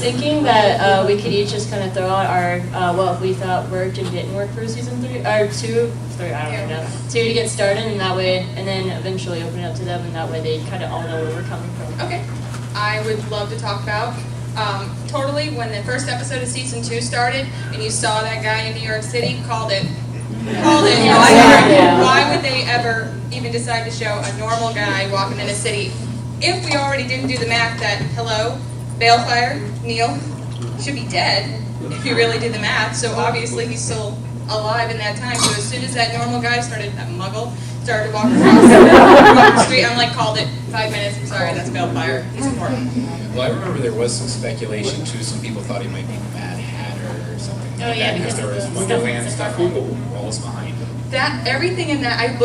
thinking that we could each just kind of throw out our what we thought worked and didn't work for season 3 or 2. Sorry, I don't know. 2 to get started, and that way, and then eventually open it up to them, and that way they kind of all know where we're coming from. Okay, I would love to talk about totally when the first episode of season 2 started, and you saw that guy in New York City, called it. Why would they ever even decide to show a normal guy walking in a city if we already didn't do the math that, hello, Balefire, Neil, should be dead if you really did the math, so obviously he's still alive in that time. So as soon as that normal guy started, that muggle, started to walk across the street, I'm like, called it, 5 minutes, I'm sorry, that's Balefire, he's important. Well, I remember there was some speculation too, some people thought he might be the Mad Hatter or something like that, because there was Wonderland stuff on the walls behind him. That, everything in that, I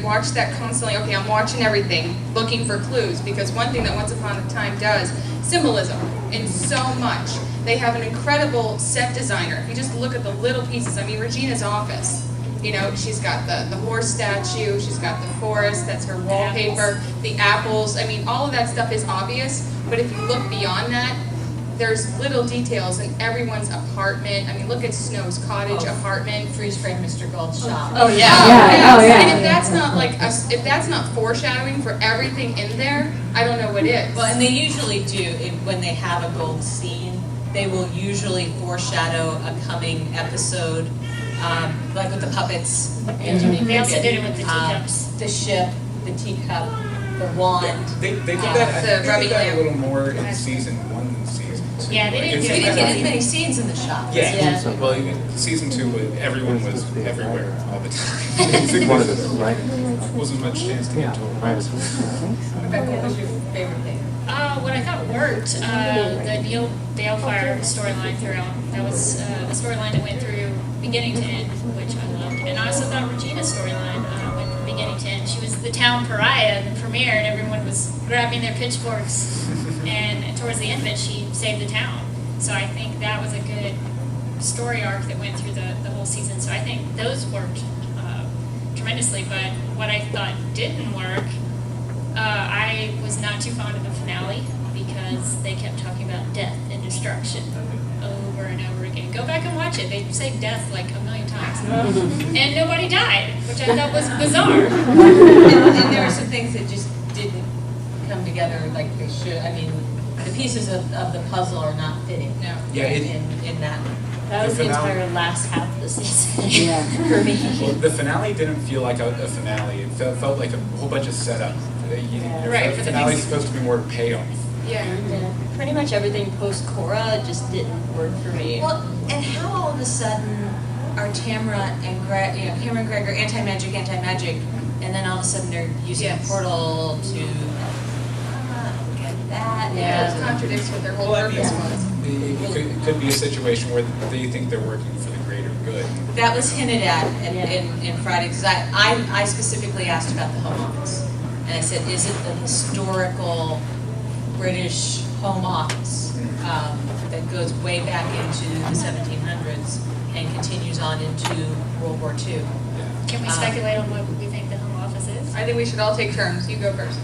watched that constantly. Okay, I'm watching everything, looking for clues, because one thing that Once Upon a Time does, symbolism in so much. They have an incredible set designer. If you just look at the little pieces, I mean, Regina's office, you know, she's got the horse statue, she's got the forest, that's her wallpaper, the apples, I mean, all of that stuff is obvious, but if you look beyond that, there's little details in everyone's apartment. I mean, look at Snow's cottage apartment. Freeze frame Mr. Gold's shop. Oh yeah. And if that's not like if that's not foreshadowing for everything in there, I don't know what is. Well, and they usually do when they have a gold scene. They will usually foreshadow a coming episode, like with the puppets. They also did it with the teacups. The ship, the teacup, the wand. They did that. The They rubbing did that lamp. a little more in season 1 than season 2. Yeah, they didn't We do didn't it. get as many scenes in the shop. Yeah. Well, season 2, everyone was everywhere all the time. One of them, right? Wasn't much chance to get told. Rebecca, what was your favorite thing? What I thought worked, the Neil Balefire storyline throughout. That was the storyline that went through beginning to end, which I loved. And I also thought Regina's storyline went from beginning to end. She was the town pariah in the premiere, and everyone was grabbing their pitchforks. And towards the end of it, she saved the town. So I think that was a good story arc that went through the whole season. So I think those worked tremendously. But what I thought didn't work, I was not too fond of the finale because they kept talking about death and destruction over and over again. Go back and watch it. They say death like a million times. And nobody died, which I thought was bizarre. And there were some things that just didn't come together like they should. I mean, the pieces of the puzzle are not fitting. No. Yeah, in that. That was the entire last half of the season for me. Well, the finale didn't feel like a finale. It felt like a whole bunch of setup. Right, The for the finale's next- supposed to be more payoff. Yeah. Yeah, pretty much everything post Cora just didn't work for me. Well, and how all of a sudden are Tamara and Cameron and Greg are anti-magic, and then all of a sudden they're using a portal to get that. Yeah, it contradicts what their whole purpose was. It could be a situation where they think they're working for the greater good. That was hinted at in Friday, because I specifically asked about the Home Office. And I said, is it the historical British Home Office that goes way back into the 1700s and continues on into World War II? Can we speculate on what we think the home office is? I think we should all take turns. You go first.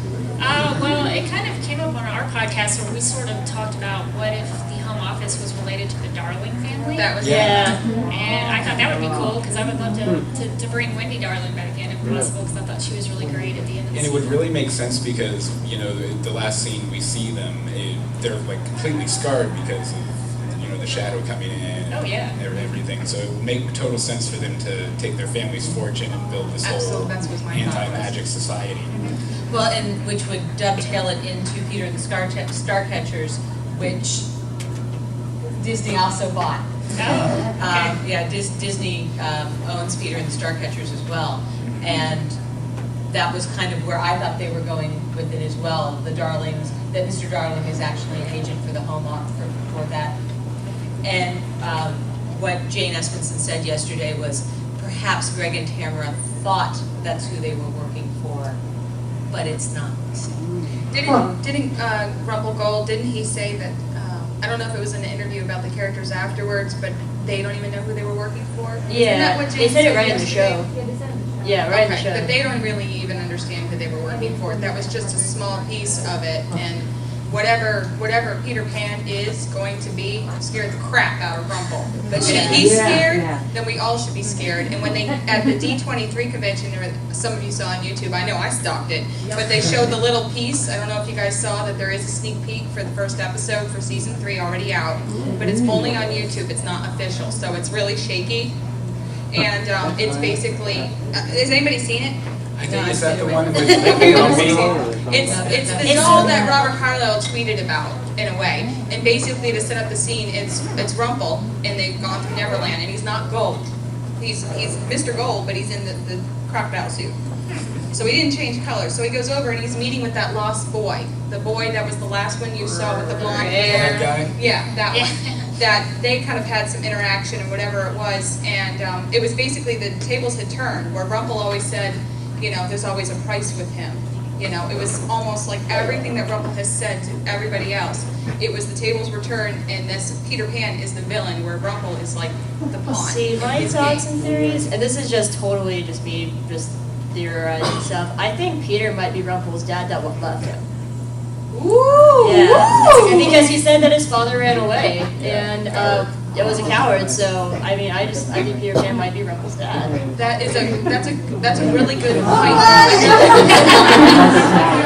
Well, it kind of came up on our podcast where we sort of talked about what if the home office was related to the Darling family. That was And I thought that would be cool because I would love to bring Wendy Darling back in if possible because I thought she was really great at the end of the And it season. would really make sense because, you know, the last scene we see them, they're like completely scarred because of, you know, the shadow coming in Oh, yeah. and everything. So it would make total sense for them to take their family's fortune and build this Absolutely, whole that's what my thought was. anti-magic society. Well, and which would dovetail it into Peter and the Starcatchers, which Disney also bought. Oh, okay. Disney owns Peter and the Starcatchers as well, and that was kind of where I thought they were going with it as well. The Darlings, that Mr. Darling is actually an agent for the Home Office for that. And what Jane Espenson said yesterday was perhaps Greg and Tamara thought that's who they were working for, but it's not. Didn't Rumple Gold, didn't he say that, I don't know if it was in the interview about the characters afterwards, but they don't even know who they were working for? Isn't that what they Jane said it right in the yesterday? show. Yeah, right in the Okay, show. but they don't really even understand who they were working for. That was just a small piece of it, and whatever Peter Pan is going to be scared the crap out of Rumple. But if he's scared, then we all should be scared. And when they, at the D23 convention, some of you saw on YouTube, I know I stalked it, but they showed the little piece. I don't know if you guys saw that there is a sneak peek for the first episode for season 3 already out, but it's only on YouTube, it's not official, so it's really shaky. And it's basically, has anybody seen it? I think is that the one with It's the doll that Robert Carlyle tweeted about, in a way. And basically, to set up the scene, it's Rumple, and they've gone through Neverland, and he's not Gold. He's Mr. Gold, but he's in the crocodile suit. So he didn't change color. So he goes over and he's meeting with that lost boy. The boy that was the last one you saw with the blonde hair. That guy? Yeah, that one. That they kind of had some interaction or whatever it was. And it was basically the tables had turned, where Rumple always said, you know, there's always a price with him. You know, it was almost like everything that Rumple has said to everybody else. It was the tables were turned, and this Peter Pan is the villain, where Rumple is like the pawn. See, my thoughts and theories, and this is just totally just me, just theorizing stuff. I think Peter might be Rumple's dad that left him. Ooh! Yeah, because he said that his father ran away, and it was a coward. So I mean, I think Peter Pan might be Rumple's dad. That's a really good point.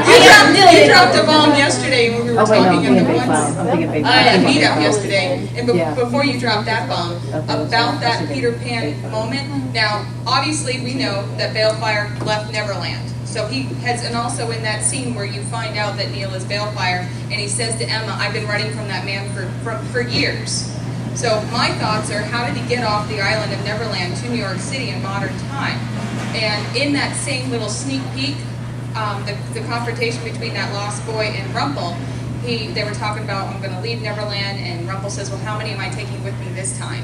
You dropped a bomb yesterday when we were talking in the woods. Meet up yesterday, and before you dropped that bomb about that Peter Pan moment. Now, obviously, we know that Balefire left Neverland. So he has, and also in that scene where you find out that Neil is Balefire, and he says to Emma, "I've been running from that man for years." So my thoughts are, how did he get off the island of Neverland to New York City in modern time? And in that same little sneak peek, the confrontation between that lost boy and Rumple, they were talking about, I'm going to leave Neverland, and Rumple says, well, how many am I taking with me this time?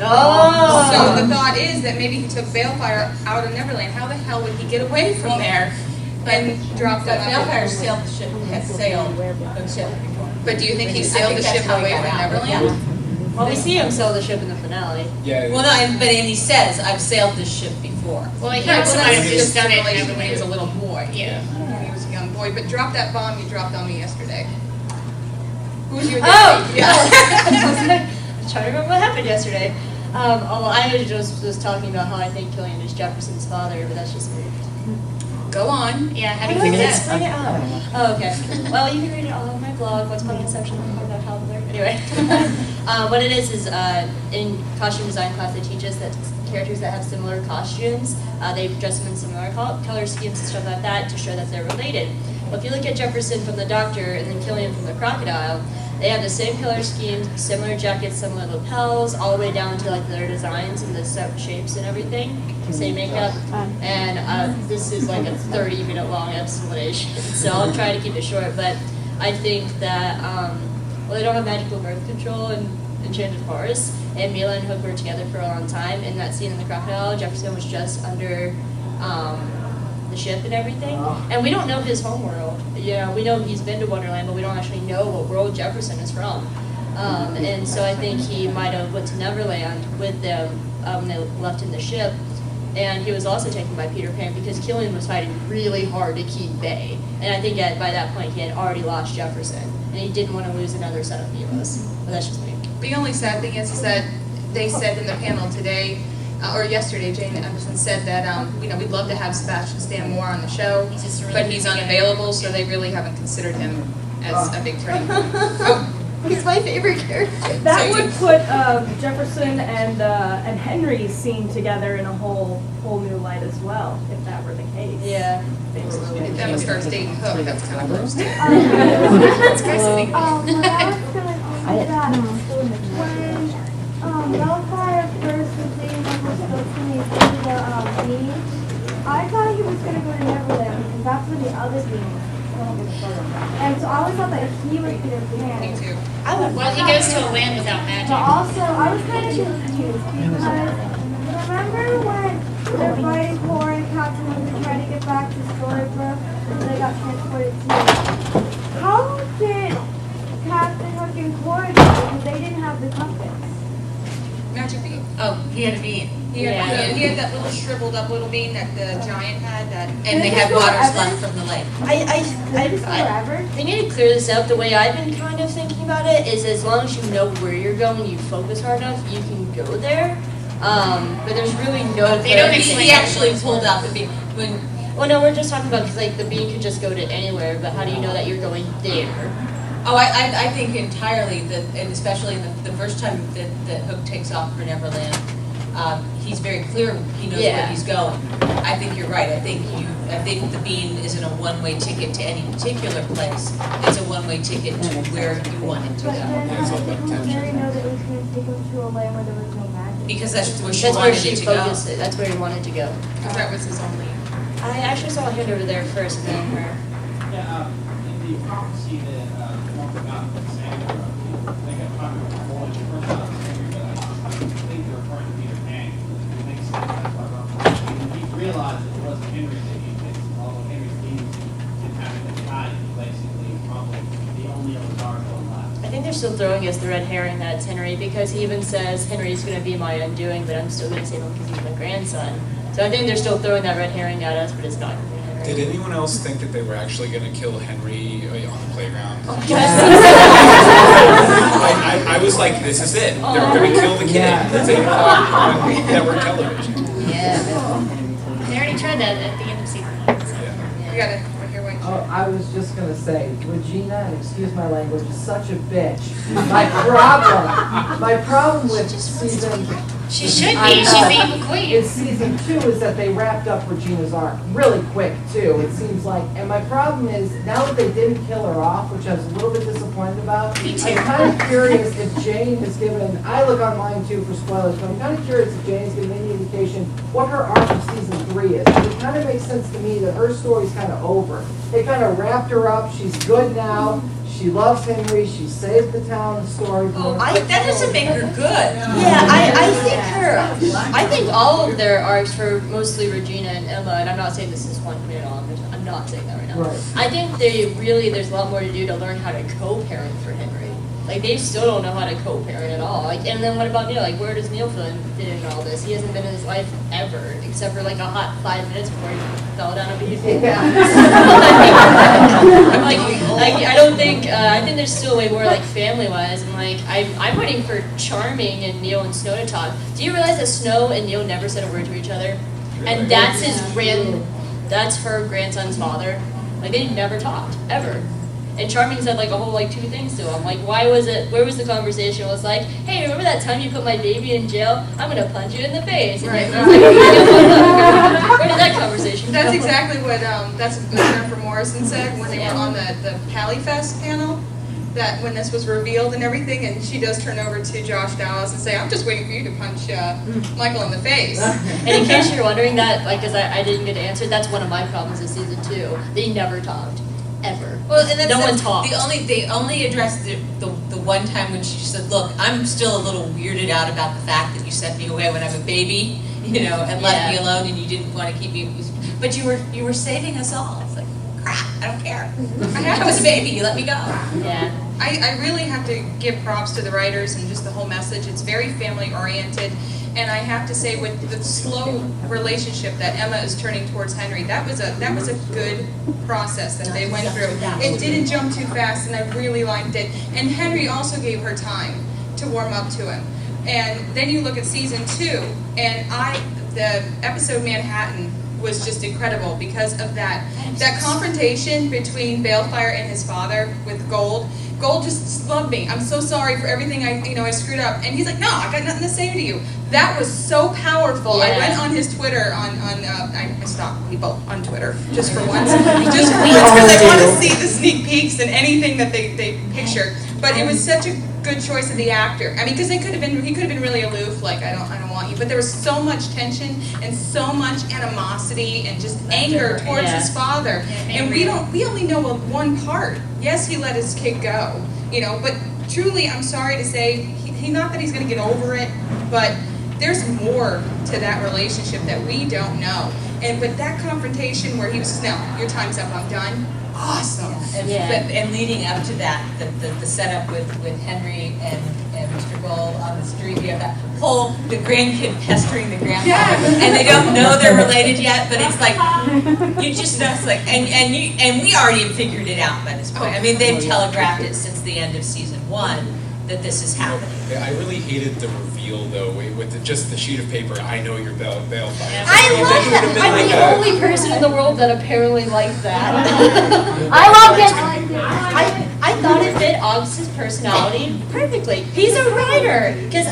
Oh! So the thought is that maybe he took Balefire out of Neverland. How the hell would he get away from there and drop that out? Balefire sailed the ship, has sailed the ship before. But do you think he sailed the ship away from Neverland? Well, we see him sail the ship in the finale. Yeah. Well, no, but and he says, I've sailed this ship before. Well, he Right, also well, might that's have just just done it relation in when he was a little boy. Yeah. When he was a young boy. But drop that bomb you dropped on me yesterday. Who was your Oh! Yeah. I'm trying to remember what happened yesterday. I was talking about how I think Killian is Jefferson's father, but that's just me. Go on. Yeah, how do you figure that? Bring it up. Oh, okay. Well, you can read it all on my blog, What's Coming section, about how to learn. Anyway, what it is in costume design class, they teach us that characters that have similar costumes, they dress them in similar color schemes and stuff like that to show that they're related. Well, if you look at Jefferson from the Doctor and then Killian from the Crocodile, they have the same color schemes, similar jackets, similar lapels, all the way down to like their designs and the shapes and everything. Same makeup, and this is like a 30-minute long explanation, so I'll try to keep it short. But I think that well, they don't have magical birth control in Enchanted Forest, and Mila and Hook were together for a long time. In that scene in the Crocodile, Jefferson was just under the ship and everything, and we don't know his homeworld. You know, we know he's been to Wonderland, but we don't actually know what world Jefferson is from. And so I think he might have went to Neverland with them when they left in the ship. And he was also taken by Peter Pan because Killian was fighting really hard to keep Bay. And I think by that point he had already lost Jefferson. And he didn't want to lose another set of Milas. But that's just me. The only sad thing is that they said in the panel today, or yesterday, Jane Emerson said that we'd love to have Sebastian Stan more on the show, He's just really but he's unavailable, so they really haven't considered him as a big turning point. He's my favorite character. That would put Jefferson and Henry's scene together in a whole new light as well, if that were the case. Yeah. If Emma starts dating Hook, that's kind of gross too. That's crazy. When I was going on that, when Bellfire first was dating Uncle Spokesman to the beach, I thought he was going to go to Neverland because that's where the other beings. And so I always thought that he was Peter Pan. Me too. Well, he goes to a land without But magic. also, I was kind of confused because remember when they're fighting Cor and Captain and they're trying to get back to Storybrook and they got transported to? How did Captain Hook and Cor do it? Because they didn't have the compass. Magic bean. Oh, he had a bean. He had that little shriveled up little bean that the giant had. And they had waters left from the lake. They need to clear this up. The way I've been kind of thinking about it is, as long as you know where you're going, you focus hard enough, you can go there. But there's really no. They don't. He actually pulled out the bean when. Well, no, we're just talking about because like the bean could just go to anywhere, but how do you know that you're going there? Oh, I think entirely that, and especially the first time that Hook takes off for Neverland, he's very clear. He knows where he's going. I think you're right. I think the bean isn't a one-way ticket to any particular place. It's a one-way ticket to where you want it to But go. then how did Mary know that it was going to take him to a land where there was no magic? Because that's where she That's where wanted she it to go. focused it. That's where he wanted to go. Because that was his only. I actually saw a hand over there first, and then her. Yeah, in the prophecy that one forgot to say, I think I'm talking about before, the first time I was angry, but I think they're referring to Peter Pan. It makes sense, that's why I brought it up. He realized it wasn't Henry that he picked, although Henry's demons didn't have anything to hide, basically, probably the only other dark one left. I think they're still throwing us the red herring that it's Henry, because he even says Henry's going to be my undoing, but I'm still going to save him because he's my grandson. So I think they're still throwing that red herring at us, but it's not Henry. Did anyone else think that they were actually going to kill Henry on the playground? I was like, this is it. They're going to kill the kid. That's 8 o'clock on network television. Yeah. They already tried that at the end of season 1. So. You gotta hear what. Oh, I was just gonna say, Regina, and excuse my language, is such a bitch. My problem with season. She should I be. know. She's the evil queen. In season 2 is that they wrapped up Regina's arc really quick too. It seems like, and my problem is now that they didn't kill her off, which I was a little bit disappointed about. Me too. I'm kind of curious if Jane has given. I look online too for spoilers, but I'm kind of curious if Jane's given any indication what her arc of season 3 is. It kind of makes sense to me that her story's kind of over. They kind of wrapped her up. She's good now. She loves Henry. She saved the town of Storybrook. Oh, that doesn't make her good. Yeah, I think all of their arcs for mostly Regina and Emma, and I'm not saying this is one minute on, I'm not saying that right now. Right. I think there's a lot more to do to learn how to co-parent for Henry. Like, they still don't know how to co-parent at all. Like, and then what about Neil? Like, where does Neil fit in all this? He hasn't been in his life ever, except for like a hot 5 minutes before he fell down a beach. I don't think, I think there's still way more like family-wise, and like, I'm waiting for Charming and Neil and Snow to talk. Do you realize that Snow and Neil never said a word to each other? And that's that's her grandson's father. Like, they never talked, ever. And Charming said like a whole like 2 things to him. Like, where was the conversation? It was like, hey, remember that time you put my baby in jail? I'm gonna punch you in the face. And Right. where did that conversation come That's from? exactly what, that's what Jennifer Morrison said when they were on the PallyFest panel, that when this was revealed and everything, and she does turn over to Josh Dallas and say, I'm just waiting for you to punch Michael in the face. And in case you're wondering that, like, because I didn't get to answer, that's one of my problems with season 2. They never talked. Ever. Well, and No one talked. They only addressed the one time when she said, "Look, I'm still a little weirded out about the fact that you sent me away when I'm a baby, and left me alone, and you didn't want to keep me. But you were saving us all." It's like, crap. I don't care. I was a baby. You let me go. Yeah. I really have to give props to the writers and just the whole message. It's very family oriented. And I have to say, with the slow relationship that Emma is turning towards Henry, that was a good process that they went through. It didn't jump too fast, and I really liked it. And Henry also gave her time to warm up to him. And then you look at season 2, and the episode Manhattan was just incredible because of that confrontation between Balefire and his father with Gold. Gold just loved me. I'm so sorry for everything I screwed up. And he's like, no, I got nothing to say to you. That was so powerful. Yeah. I went on his Twitter I stalk people on Twitter just for once. Just for once because I want to see the sneak peeks and anything that they picture. But it was such a good choice of the actor. I mean, because he could have been really aloof, like I don't want you. But there was so much tension and so much animosity and just anger towards his father. And we only know one part. Yes, he let his kid go, but truly, I'm sorry to say, he not that he's going to get over it, but there's more to that relationship that we don't know. But that confrontation where he was just, no, your time's up, I'm done. Awesome. And leading up to that, the setup with Henry and Mr. Gold on the street, you have that whole, the grandkid pestering the grandfather, and they don't know they're related yet, but it's like, you just know, it's like, and we already figured it out by this point. I mean, they've telegraphed it since the end of season 1 that this is happening. Yeah, I really hated the reveal though, with just the sheet of paper. I know you're Balefire. I love that. I'm the only person in the world that apparently likes that. I love it. I thought it fit August's personality perfectly. He's a writer. Because,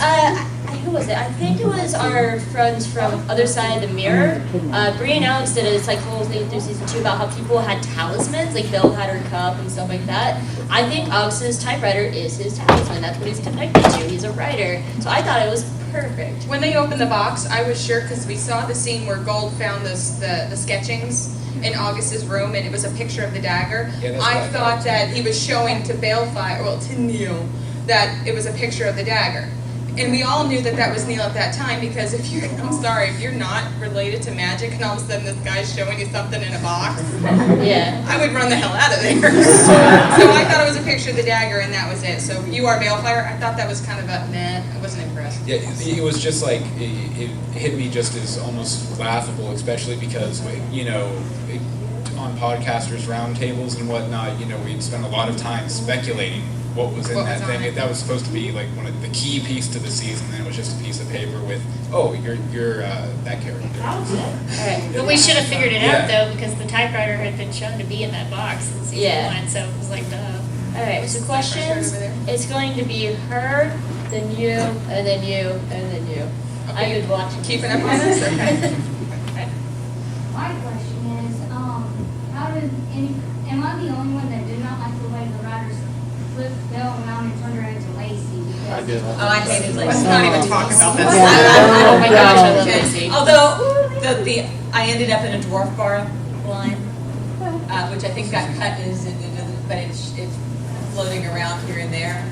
who was it? I think it was our friends from Other Side of the Mirror. Bree and Alex did a whole thing through season 2 about how people had talismans, like Bill had her cup and stuff like that. I think August's typewriter is his talisman. That's what he's connected to. He's a writer. So I thought it was perfect. When they opened the box, I was sure, because we saw the scene where Gold found the sketchings in August's room, and it was a picture of the dagger. Yeah, that's what I thought that he was showing to Balefire, well, to Neil, that it was a picture of the dagger. And we all knew that that was Neil at that time, because if you're, I'm sorry, if you're not related to magic and all of a sudden this guy's showing you something in a box, Yeah. I would run the hell out of there. So I thought it was a picture of the dagger, and that was it. So you are Balefire. I thought that was kind of a meh. I wasn't impressed. Yeah, it was just like, it hit me just as almost laughable, especially because, on podcasters' roundtables and whatnot, we'd spend a lot of time speculating what was in What that was on thing. it. That was supposed to be like one of the key piece to the season, and it was just a piece of paper with, oh, you're that character. Alright. But we should have figured it out Yeah. though, because the typewriter had been shown to be in that box in season Yeah. 1, so it was like, Alright, so questions? over there? It's going to be her, then you, and then you, and then you. I would watch it. Keeping up with this? Okay. My question is, am I the only one that did not like the way the writers flipped Belle around and turned her into Lacy? I did. Oh, I hated Lacy. Let's not even talk about this. Oh my gosh, I love Okay. Lacy. Although I ended up in a dwarf bar line, which I think got cut, but it's floating around here and there.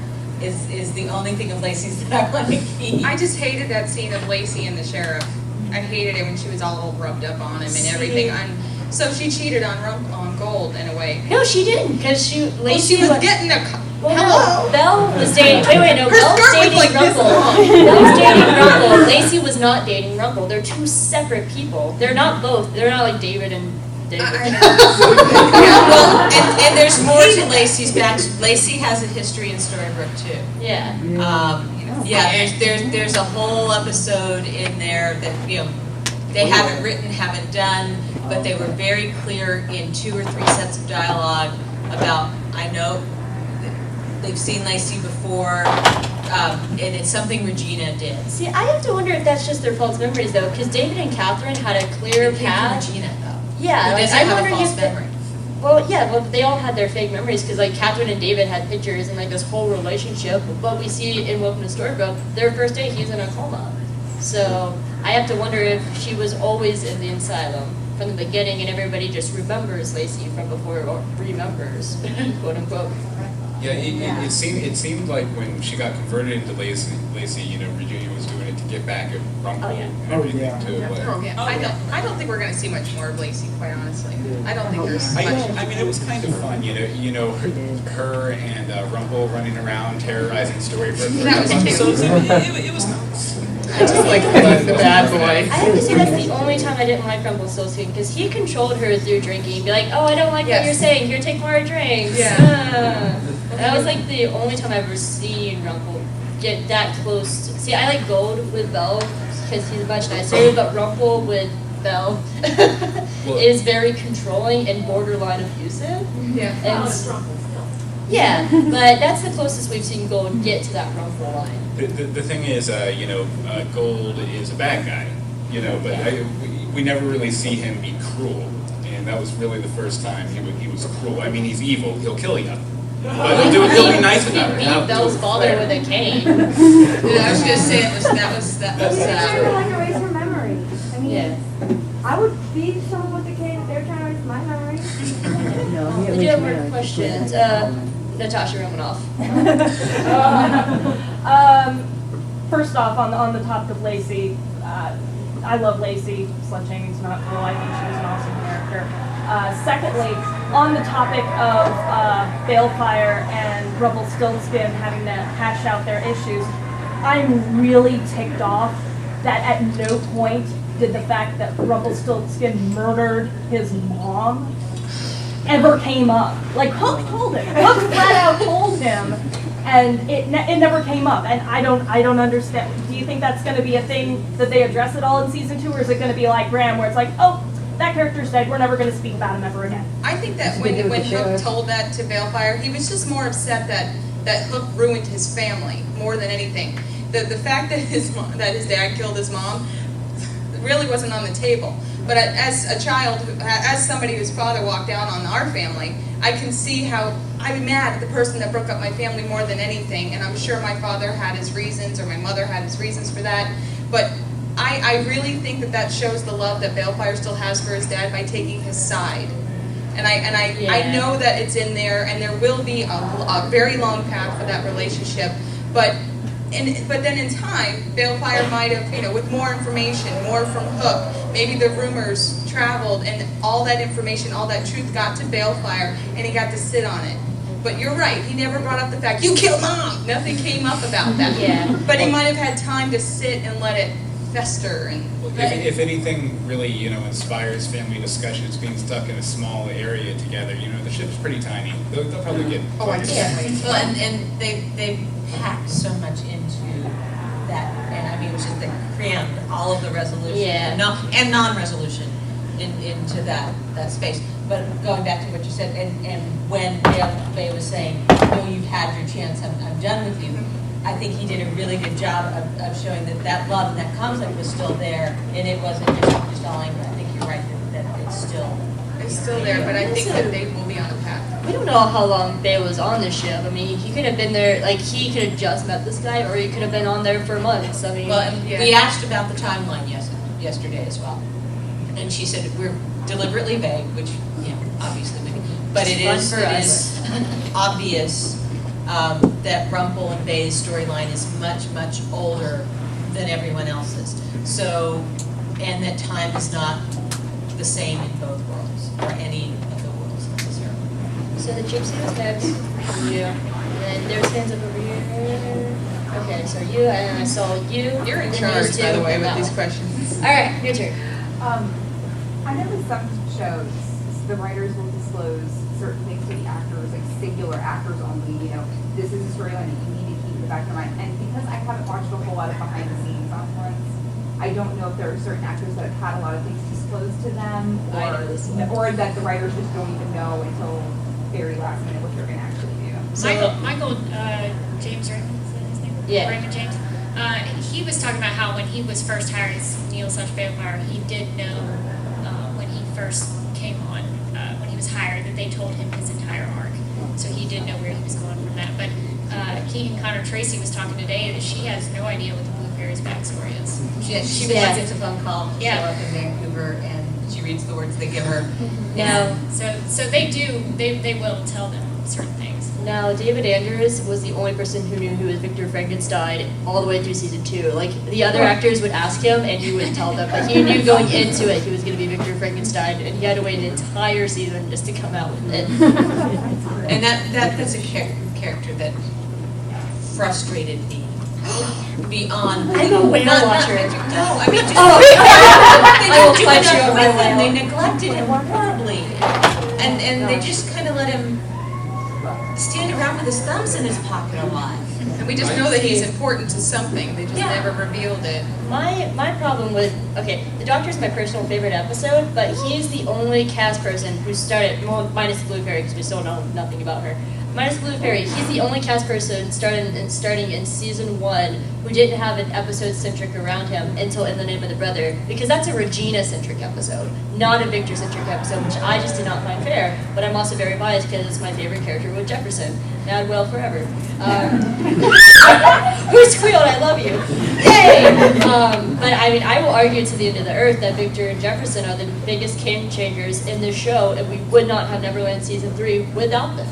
Is the only thing of Lacy's that I want to keep. I just hated that scene of Lacy and the sheriff. I hated it when she was all rubbed up on him and everything. So she cheated on Gold in a way. No, she didn't, because Lacy She was getting a. Well, Hello. no, Belle was dating. Wait, no, Her Belle was skirt was dating like this Rumple. long. Belle was dating Rumple. Lacy was not dating Rumple. They're two separate people. They're not both. They're not like David and David. Yeah, well, and there's more to Lacy's back. Lacy has a history in Storybrook too. Yeah. There's a whole episode in there that they haven't written, haven't done, but they were very clear in 2 or 3 sets of dialogue about, I know they've seen Lacy before, and it's something Regina did. See, I have to wonder if that's just their false memories though, because David and Catherine had a clear It came from path. Regina though. Yeah, Who like, doesn't I have a wonder false if memory. well, they all had their fake memories because like Catherine and David had pictures and like this whole relationship. But we see in Welcome to Storybook, their first day he's in a coma. So I have to wonder if she was always in the asylum from the beginning and everybody just remembers Lacy from before or remembers, quote unquote. Yeah, it seemed like when she got converted into Lacy, Regina was doing it to get back at Rumple Oh, yeah. and everything too. But Yeah, I don't think we're going to see much more of Lacy, quite honestly. I don't think there's much. I mean, it was kind of fun, her and Rumple running around terrorizing Storybrook. That was cute. So it was nice. I just like the bad boy. I have to say that's the only time I didn't like Rumpelstiltskin because he controlled her through drinking. Be like, oh, I don't like what Yes. you're saying. Here, take more drinks. Yeah. That was like the only time I've ever seen Rumple get that close. See, I like Gold with Belle because he's much nicer, but Rumple with Belle is very controlling and borderline abusive. Yeah. And yeah, but that's the closest we've seen Gold get to that Rumple line. The thing is, Gold is a bad guy, but we never really see him be cruel, and that was really the first time he was cruel. I mean, he's evil; he'll kill you, but he'll be nice about it. He beat Belle's father with a cane. I was gonna say that was They're trying to like erase her memory. I mean, Yeah. I would beat someone with the cane if they're trying to erase my memory. We do have more questions. Natasha Romanoff. First off, on the topic of Lacy, I love Lacy. Slut shaming's not cool. I think she was an awesome character. Secondly, on the topic of Balefire and Rumpelstiltskin having to hash out their issues, I'm really ticked off that at no point did the fact that Rumpelstiltskin murdered his mom ever came up. Like, Hook told him. Hook flat out told him, and it never came up. And I don't understand. Do you think that's going to be a thing that they address at all in season 2, or is it going to be like Graham, where it's like, oh, that character's dead, we're never going to speak about him ever again? I think that when Hook told that to Balefire, he was just more upset that Hook ruined his family more than anything. The fact that his dad killed his mom really wasn't on the table. But as a child, as somebody whose father walked down on our family, I can see how I'm mad at the person that broke up my family more than anything. And I'm sure my father had his reasons, or my mother had his reasons for that. But I really think that shows the love that Balefire still has for his dad by taking his side. And I know that it's in there, and there will be a very long path for that relationship. But then in time, Balefire might have, with more information, more from Hook, maybe the rumors traveled, and all that information, all that truth got to Balefire, and he got to sit on it. But you're right, he never brought up the fact, you killed Mom! Nothing came up about that. Yeah. But he might have had time to sit and let it fester. And if anything really, inspires family discussions, being stuck in a small area together, the ship's pretty tiny. They'll probably get. Oh, I can't wait. Well, and they packed so much into that, and I mean, it was just they crammed all of the resolution and non-resolution into that space. But going back to what you said, and when Faye was saying, "No, you've had your chance. I'm done with you." I think he did a really good job of showing that love and that conflict was still there, and it wasn't just installing. I think you're right that it's still there, but I think that they will be on a path. We don't know how long Faye was on the ship. I mean, he could have been there, he could have just met this guy, or he could have been on there for months. I mean, we asked about the timeline yesterday as well, and she said we're deliberately vague, which obviously we, but it is obvious that Rumpel and Faye's storyline is much, much older than everyone else's. So, and that time is not the same in both worlds, or any of the worlds necessarily. So the gypsy was next. You. And then there's hands up over here. Okay, so you, and then I saw you. You're in and charge, those two, by the way, and with that these one. questions. All right, your turn. I know with some shows, the writers will disclose certain things to the actors, like singular actors only, this is a storyline that you need to keep in the back of your mind. And because I haven't watched a whole lot of behind the scenes on ones, I don't know if there are certain actors that have had a lot of things disclosed to them, or that the writers just don't even know until very last minute what they're going to actually do. Michael James, right? Is that his name? Yeah. Raymond James. He was talking about how when he was first hired as Neil/Vampire, he did know when he first came on, when he was hired, that they told him his entire arc. So he did know where he was going from that. But Keegan Connor Tracy was talking today that she has no idea what the Blue Fairy's backstory is. She gets a phone call to show up in Vancouver, and she reads the words they give her. Now, So they will tell them certain things. Now, David Andrews was the only person who knew who was Victor Frankenstein all the way through season 2. Like, the other actors would ask him, and he would tell them. But he knew going into it he was going to be Victor Frankenstein, and he had to wait an entire season just to come out with it. And that's a character that frustrated me beyond. I'm a whale watcher. No, I mean, just I will they fight didn't do you enough over with my him. whale. They neglected him horribly, and they just kind of let him stand around with his thumbs in his pocket a lot. And we just know that he's important to something. They just never revealed it. My problem with, the Doctor's my personal favorite episode, but he's the only cast person who started, well, minus the Blue Fairy, because we still know nothing about her. Minus the Blue Fairy, he's the only cast person starting in season 1 who didn't have an episode centric around him until In the Name of the Brother, because that's a Regina centric episode, not a Victor centric episode, which I just did not find fair. But I'm also very biased because it's my favorite character, Will Jefferson. Mad Will forever. Who squealed? I love you. Yay! But I mean, I will argue to the end of the earth that Victor and Jefferson are the biggest game changers in this show, and we would not have Neverland season 3 without them.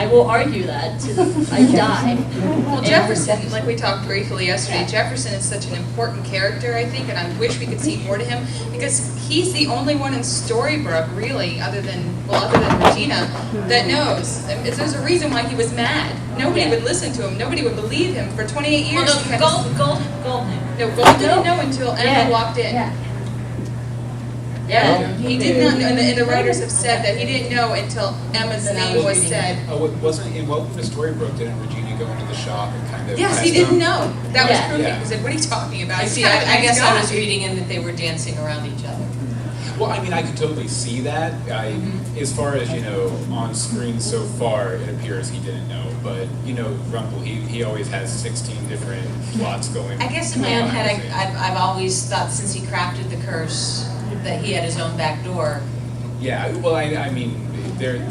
I will argue that to I die. Well, Jefferson, like we talked briefly yesterday, Jefferson is such an important character, I think, and I wish we could see more to him, because he's the only one in Storybrook, really, other than Regina, that knows. There's a reason why he was mad. Nobody would listen to him. Nobody would believe him. For 28 years, Well, he had Gold knew. No, Gold didn't know until Emma Yeah. walked in. Yeah. He did not know, and the writers have said that he didn't know until Emma's name was said. Wasn't in Welcome to Storybrook, didn't Regina go into the shop and kind of Yes, ask he didn't them? know. That was Yeah. proof. Yeah. He said, "What are you talking about?" I He's see, kind of a I guess nice I was guy. reading in that they were dancing around each other. Well, I mean, I could totally see that. As far as, on screen so far, it appears he didn't know. But, Rumple, he always has 16 different plots going. I guess in my own head, I've always thought since he crafted the curse, that he had his own back door. Yeah, well, I mean,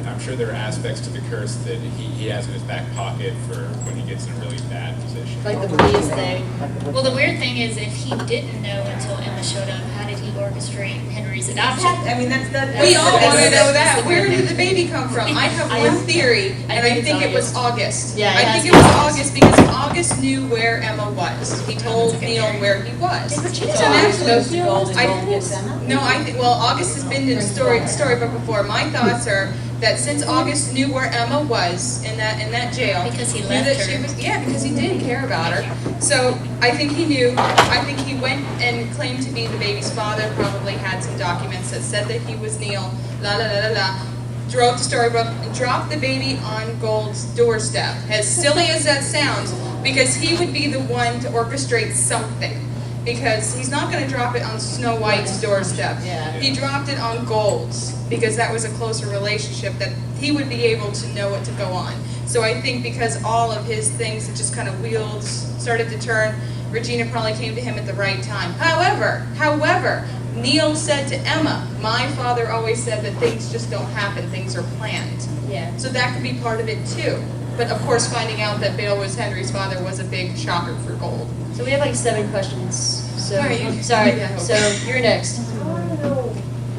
I'm sure there are aspects to the curse that he has in his back pocket for when he gets in a really bad position. Like the police thing. Well, the weird thing is, if he didn't know until Emma showed up, how did he orchestrate Henry's adoption? I mean, that's We all want to that's- know that. Where did the baby come from? I have one theory, and I think it was August. Yeah, I think it was August because August knew where Emma was. He told Neil where he was. Did Regina So tell him naturally, goes to Gold and I- Gold gets Emma? No, I think, well, August has been in Storybook before. My thoughts are that since August knew where Emma was in that jail. Because he knew left that her. she was, yeah, because he did care about her. So I think he knew, I think he went and claimed to be the baby's father, probably had some documents that said that he was Neil, la la la la la. Drove to Storybrook and dropped the baby on Gold's doorstep. As silly as that sounds, because he would be the one to orchestrate something. Because he's not going to drop it on Snow White's doorstep. Yeah. He dropped it on Gold's because that was a closer relationship that he would be able to know what to go on. So I think because all of his things, it just kind of wheels started to turn, Regina probably came to him at the right time. However, Neil said to Emma, my father always said that things just don't happen, things are planned. Yeah. So that could be part of it too. But of course, finding out that Bale was Henry's father was a big shocker for Gold. So we have like 7 questions. So All right, you- sorry. yeah. So you're next. I want to know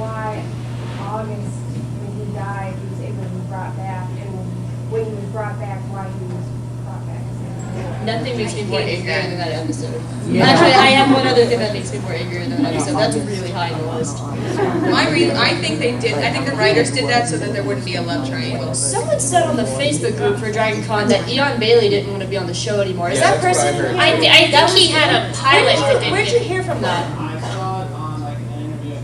why August, when he died, he was able to be brought back, and when he was brought back, why he was brought back. Nothing makes me more angrier than that episode. Yeah. Actually, I have one other thing that makes me more angrier than that episode. That's really high on the list. I think the writers did that so that there wouldn't be a love triangle. Someone said on the Facebook group for Dragon Con that Eon Bailey didn't want to be on the show anymore. Is Yeah, that that's what I person? heard. I think he had a pilot that didn't Where'd you hear from that? I saw it on like an interview, I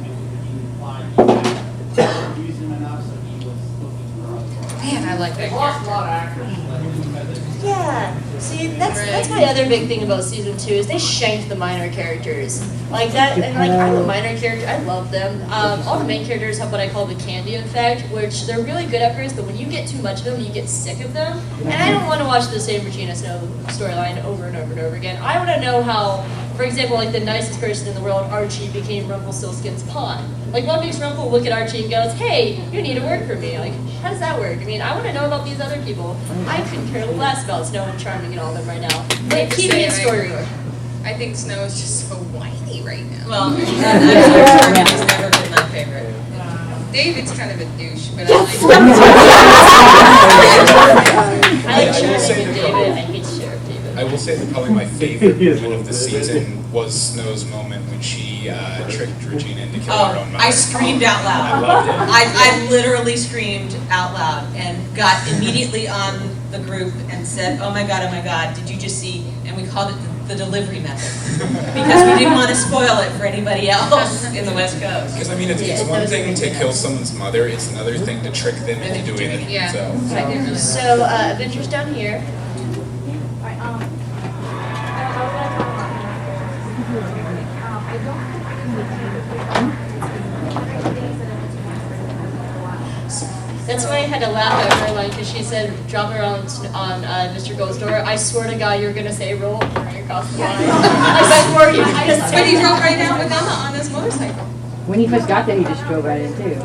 think Regina implied he used him enough so he was looking for other roles. Man, I like They that lost a character. lot of actors, like, because it- Yeah. See, that's my other big thing about season 2 is they shanked the minor characters like that. And like I'm a minor character, I love them. All the main characters have what I call the candy effect, which they're really good at first, but when you get too much of them, you get sick of them. And I don't want to watch the same Regina Snow storyline over and over and over again. I want to know how, for example, like the nicest person in the world, Archie, became Rumpelstiltskin's pawn. Like what makes Rumple look at Archie and goes, "Hey, you need to work for me." Like, how does that work? I mean, I want to know about these other people. I couldn't care less about Snow and Charming and all of them right now. Like, keep it in Storybook. I think Snow is just so whiny right now. Well, I'm sure Charming has never been my favorite. David's kind of a douche, but I I like I will Sheriff say David. that I hate Sheriff David. I will say that probably my favorite moment of the season was Snow's moment when she tricked Regina into killing her own Oh, mother. I screamed out I loud. loved it. I literally screamed out loud and got immediately on the group and said, oh my God, did you just see? And we called it the delivery method. Because we didn't want to spoil it for anybody else in the West Coast. Because I mean, it's one thing to kill someone's mother; it's another thing to trick them into doing it. Yeah. So. So, Adventures down here. That's why I had to laugh at her line because she said, "Drop her on Mr. Gold's door." I swear to God, you're gonna say, "Roll right across the line." I swore you. But he drove right out with Emma on his motorcycle. When he first got there, he just drove right in too.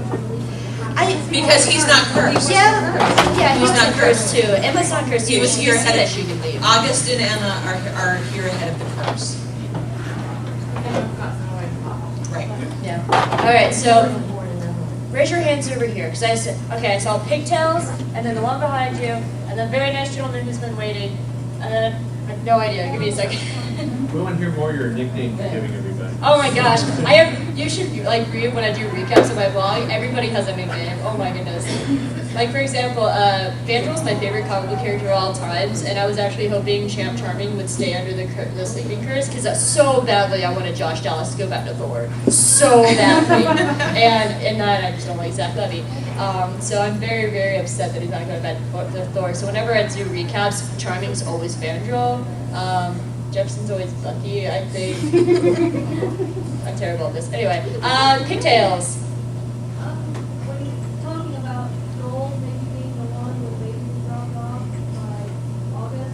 Because he's not cursed. Yeah, he's He's not not cursed too. Emma's not cursed too. He was She here can see ahead that of she can leave. August and Emma are here ahead of the curse. Right. Yeah. All right. So raise your hands over here, because I said, okay, I saw pigtails, and then the one behind you, and then very nice gentleman who's been waiting, and then I have no idea. Give me a second. We want to hear more of your nickname giving everybody. Oh my gosh, you should like read when I do recaps of my blog. Everybody has a nickname. Oh my goodness. Like for example, Fandom is my favorite comic book character of all times, and I was actually hoping Champ Charming would stay under the sleeping curse because so badly I wanted Josh Dallas to go back to Thor, so badly, and that I just don't like Zach Levy. So I'm very, very upset that he's not going back to Thor. So whenever I do recaps, Charming's always Fandral. Jefferson's always Lucky, I think. I'm terrible at this. Anyway, pigtails. When you're talking about Joel maybe being the one with Lacy dropped off by August,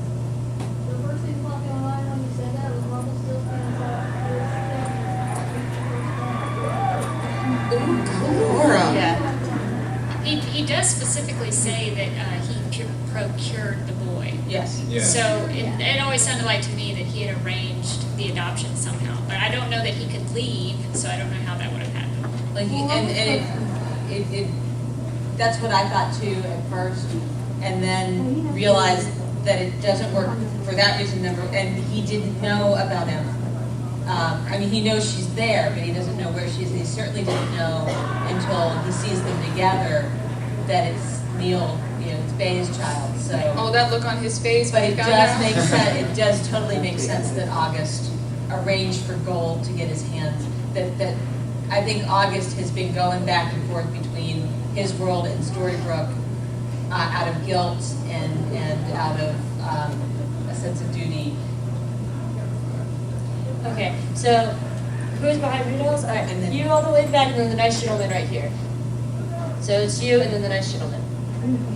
the first thing popped in my mind when you said that was Rumpelstiltskin's Laura. Yeah. He does specifically say that he procured the boy. Yes. Yeah. So it always sounded like to me that he had arranged the adoption somehow. But I don't know that he could leave, so I don't know how that would have happened. Like it that's what I thought too at first, and then realized that it doesn't work for that reason. And he didn't know about Emma. I mean, he knows she's there, but he doesn't know where she is. And he certainly didn't know until he sees them together that it's Neil, it's Bay's child. So. Oh, that look on his face But when he it found does out. make sense. It does totally make sense that August arranged for Gold to get his hands. That I think August has been going back and forth between his world and Storybrook out of guilt and out of a sense of duty. Okay, so who's behind Rita's? All right, And then- you all the way back, and then the nice gentleman right here. So it's you, and then the nice gentleman.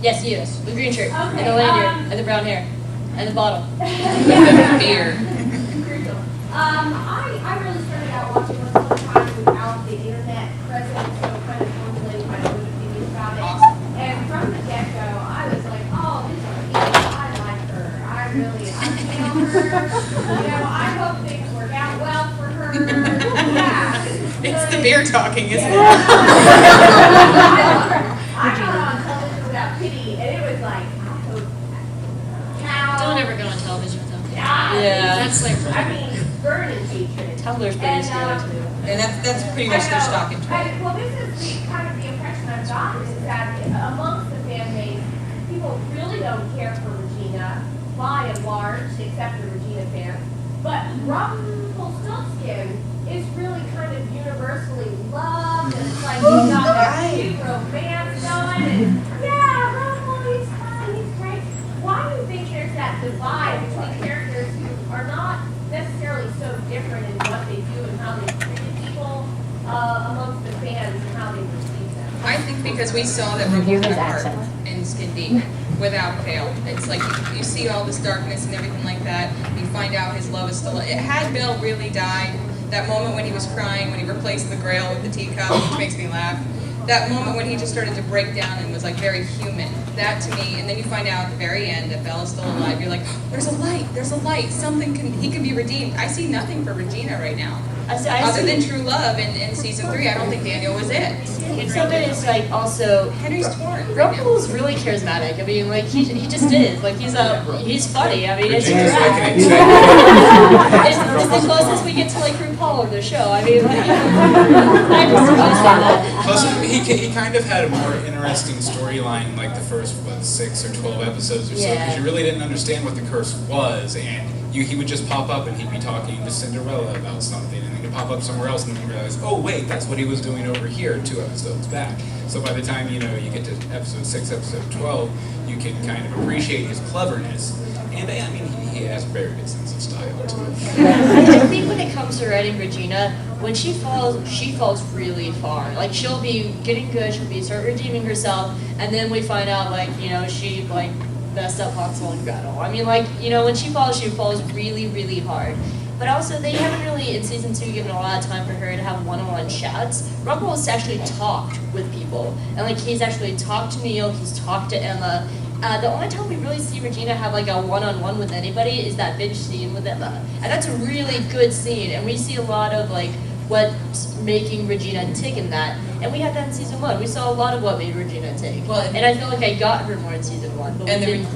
Yes, you. The green shirt, and the lanyard, and the brown hair, and the bottle. Beer. I really started out watching Once Upon a Time without the internet present, so kind of formulating my own opinions about it. And from the get-go, I was like, oh, this is Regina. I like her. I feel her. I hope things work out well for her. Yeah. It's the beer talking, isn't it? I got on television without pity, and it was like, I hope cow. Don't ever go on television with him. Yeah. That's like, I mean, burning hatred. Tumblr's pretty scary too. And that's pretty much their stock and trade. Well, this is kind of the impression I've gotten is that amongst the fan base, people really don't care for Regina by and large, except the Regina fans. But Rumpelstiltskin is really kind of universally loved, and it's like he's got that cute romance going, and yeah, Rumple, he's fun, he's great. Why do you think there's that divide between characters who are not necessarily so different in what they do and how they treat people amongst the fans and how they perceive them? I think because we saw that Review Rumple his had a heart accent. and skin deep, without fail. It's like you see all this darkness and everything like that. You find out his love is still. Had Bill really died, that moment when he was crying, when he replaced the Grail with the teacup, which makes me laugh. That moment when he just started to break down and was like very human. That to me, and then you find out at the very end that Bella's still alive. You're like, there's a light. Something he can be redeemed. I see nothing for Regina right now. Other than true love in season 3, I don't think Daniel was it. Something is like also Henry's torn. Rumple's really charismatic. I mean, like he just is. Like he's funny. I mean, it's Regina's like an it's the closest we get to like RuPaul of the show. I mean, like I just say that. Plus, he kind of had a more interesting storyline in like the first 6 or 12 episodes or so, because Yeah. you really didn't understand what the curse was, and he would just pop up and he'd be talking to Cinderella about something, and then he'd pop up somewhere else, and then you realize, oh wait, that's what he was doing over here 2 episodes back. So by the time you get to episode 6, episode 12, you can kind of appreciate his cleverness, and I mean he has a very good sense of style too. I think when it comes to writing Regina, when she falls really far. Like she'll be getting good, she'll start redeeming herself, and then we find out she like messed up Hansel and Gretel. I mean, when she falls really, really hard. But also, they haven't really, in season 2, given a lot of time for her to have one-on-one chats. Rumple has actually talked with people, and he's actually talked to Neil, he's talked to Emma. The only time we really see Regina have a one-on-one with anybody is that binge scene with Emma, and that's a really good scene. And we see a lot of what's making Regina tick in that. And we had that in season 1. We saw a lot of what made Regina tick. Well, and I feel like I got her more in season 1. But And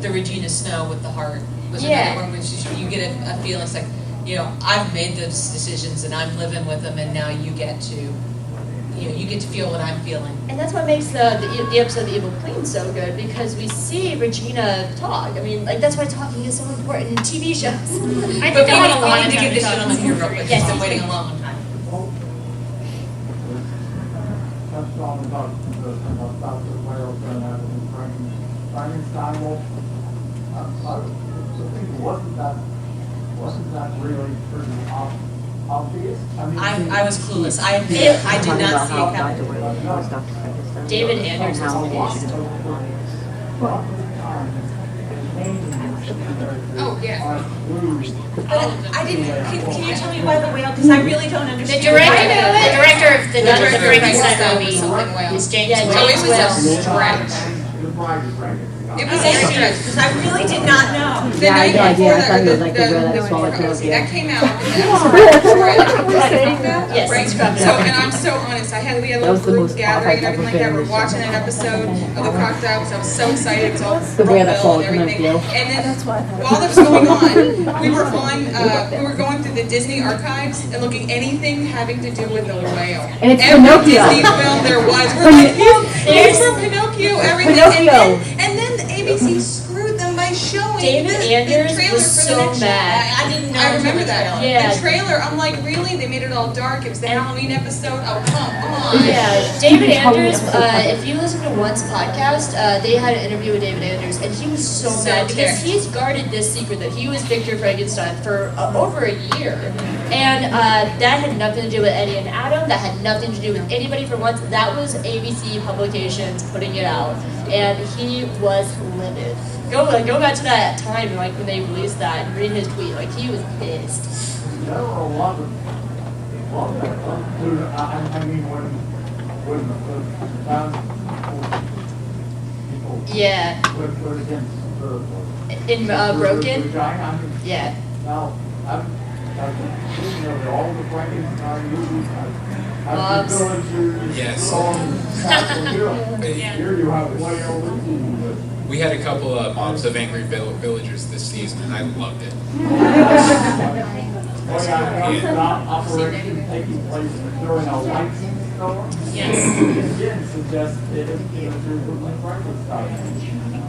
the Regina Snow with the heart was Yeah. another one, which you get a feeling, it's like, you know, I've made those decisions and I'm living with them, and now you get to, you know, you get to feel what I'm feeling. And that's what makes the episode The Evil Queen so good, because we see Regina talk. I mean, like, that's why talking is so important in TV shows. I think But they had a lot we of need to time give to this talk gentleman about here real season quick, three. he's been waiting a long time. Touched on about the whales and that and Frankenstein. Well, I was thinking, wasn't that really pretty obvious? I mean, I was clueless. I did not see it happen. David Anders is Oh, yeah. But I didn't, can you tell me why the whale, because I really don't The understand. director of the Frankenstein movie something whale. is James Oh, it was Whale. a stretch. It was a stretch. Because I really did not know. The night no idea. before I thought it was like the the- whale that swallowed pregnancy, tail. that came out in the episode. Yes, Right, it's so, crocodile. and I'm so honest, we had a That was the little most group gathering and I've everything ever like that, been we're in. watching an episode of the crocodile, because I was so excited, it was all The whale that rumble and swallowed everything. tail. And then, while that was going on, we were going through the Disney archives and looking anything having to do with the whale. And it's Every Pinocchio. Disney film there was, we're like, here's from Pinocchio, everything. Pinocchio. And then the ABC screwed them by showing David the Anders trailer was for so the next show. mad. I didn't know. I until remember the that. trailer. Yeah. The trailer, I'm like, really? They made it all dark. It was the Halloween episode. Oh, come on. Yeah, David Anders, if you listen to Once podcast, they had an interview with David Anders, and he was so So mad because ticked. he's guarded this secret that he was Victor Frankenstein for over a year. And that had nothing to do with Eddie and Adam, that had nothing to do with anybody for Once. That was ABC Publications putting it out. And he was livid. Go back to that time, like when they released that, and read his tweet, like he was pissed. There were a lot of that stuff. I mean, when the people Yeah, went against in Broken, Regina, I mean, yeah. now, I've seen all the Frankenstein movies. I've Loves. seen villagers. Yes. On Castle Hill. Yeah. Here you have whales. We had a couple of mobs of angry villagers this season, and I loved it. Operation taking place during a lightning storm. Yes. Again, suggests that it was Frankenstein.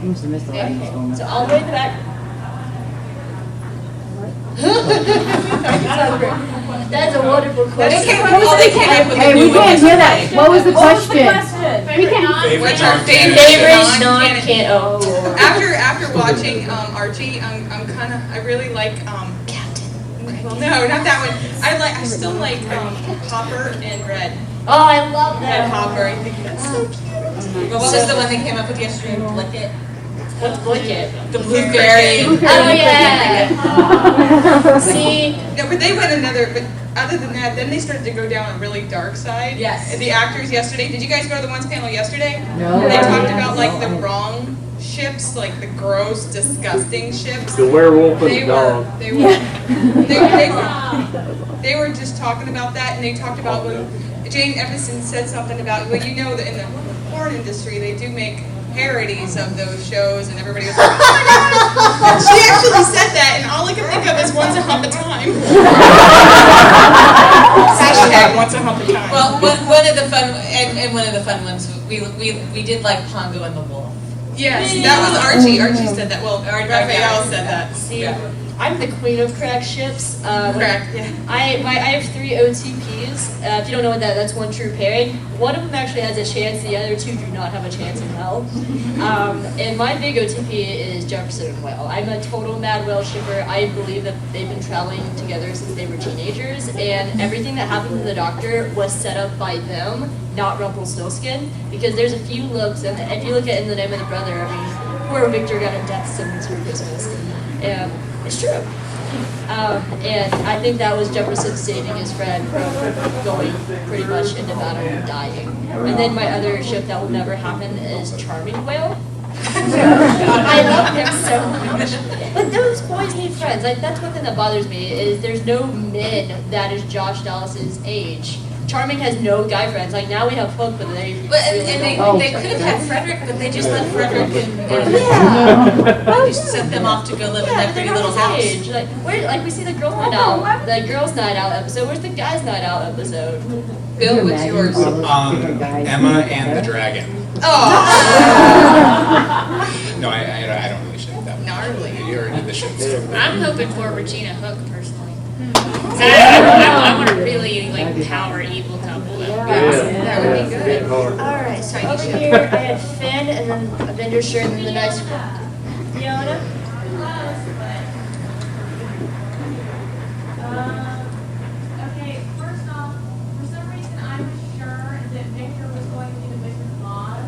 Who's the Mr. Lightning Storm? So all the way in the back. That's a wonderful question. They came up with a Hey, new we one. can't hear that. What was the question? What's our favorite Favorite non-canon? non-canon. Oh. After watching Archie, I'm kind of, I really like Captain. well, no, not that one. I still like Hopper and Red. Oh, I love Red that. Hopper. I think that's so cute. But what was the one they came up with yesterday? Blick it? What's Blanket? The blueberry. Oh yeah. See, No, but they went another. But other than that, then they started to go down a really dark side. Yes. The actors yesterday. Did you guys go to the Once panel yesterday? No. They talked about like the wrong ships, like the gross, disgusting ships. The werewolf and They the were. dog. They were just talking about that, and they talked about when Jane Everson said something about, well, you know that in the porn industry they do make parodies of those shows, and everybody was like, oh my god! She actually said that, and all I can think of is Once a Hump a Time. Hashtag Once a Hump a Time. Well, one of the fun, and one of the fun ones, we did like Pongo and the Wolf. Yes, that was Archie. Archie said that. Well, Raphael okay. said that. see, Yeah. I'm the queen of crack ships. Correct, yeah. I have 3 OTPs. If you don't know what that's one true pairing. One of them actually has a chance. The other 2 do not have a chance in hell. And my big OTP is Jefferson and Whale. I'm a total Mad Whale shipper. I believe that they've been traveling together since they were teenagers, and everything that happened to the Doctor was set up by them, not Rumpelstiltskin. Because there's a few looks, and if you look at In the Name of the Brother, I mean, poor Victor got a death sentence for Christmas. And it's true. And I think that was Jefferson saving his friend from going pretty much into battle and dying. And then my other ship that will never happen is Charming Whale. I love him so much. But those boys need friends. Like, that's one thing that bothers me, is there's no men that is Josh Dallas's age. Charming has no guy friends. Like, now we have Hook, but they But, really and don't. they could have had Frederick, but they just let Frederick and Yeah. just sent them off to go live in Yeah, that but they're pretty not little his house. age. Like we see the girls night out, the girls night out episode. Where's the guys night out episode? Bill, what's yours? Emma and the Dragon. Oh, No, I don't really ship that. gnarly. You already did the ship story. I'm hoping for Regina Hook personally. I want a really like power evil couple. That would be awesome. That would be good. Alright, so Tiny over ship. here I have Finn and then Avengers shirt and then the nice Fiona. Okay, first off, for some reason I was sure that Victor was going to be the Wizard of Oz.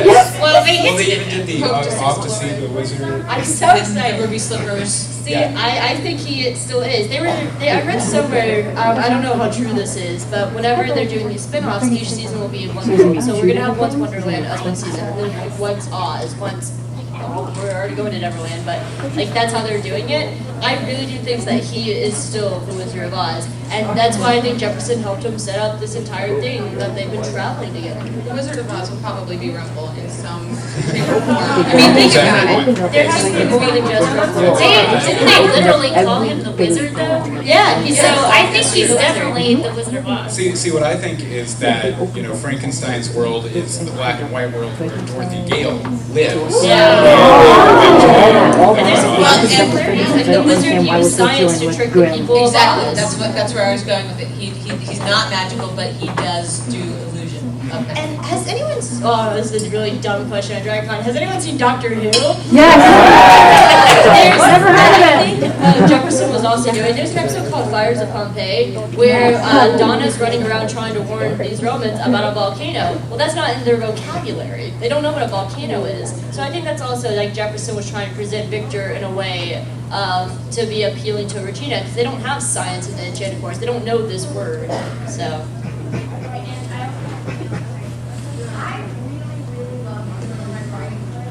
Yes. Well, they Well, they hit even did the Hope to off to see see the wizard. I'm so And excited. the ruby slippers. See, Yeah. I think he still is. I read somewhere, I don't know how true this is, but whenever they're doing these spin-offs, each season will be in one season. So we're going to have once Wonderland as one season, and then once Oz, once, oh, we're already going to Neverland, but like that's how they're doing it. I really do think that he is still the Wizard of Oz, and that's why I think Jefferson helped him set up this entire thing that they've been traveling together. The Wizard of Oz will probably be Rumble in some shape or form. I mean, think about it. There has to be more than just Rumble. Didn't they literally call him the wizard though? Yeah, he's So I think he's definitely the Wizard of Oz. See, what I think is that, Frankenstein's world is the black and white world where Dorothy Gale lives. And there's a lot of similarities. Like the wizard used science to trick the people of Exactly, Oz. that's where I was going with it. He's not magical, but he does do illusion of magic. And has anyone? Oh, this is a really dumb question on DragCon. Has anyone seen Doctor Who? Yes. I think Jefferson was also doing. There's an episode called Fires of Pompeii where Donna's running around trying to warn these Romans about a volcano. Well, that's not in their vocabulary. They don't know what a volcano is. So I think that's also like Jefferson was trying to present Victor in a way to be appealing to Regina because they don't have science in the Enchanted Forest. They don't know this word. So. I really love the Red Riding Hood.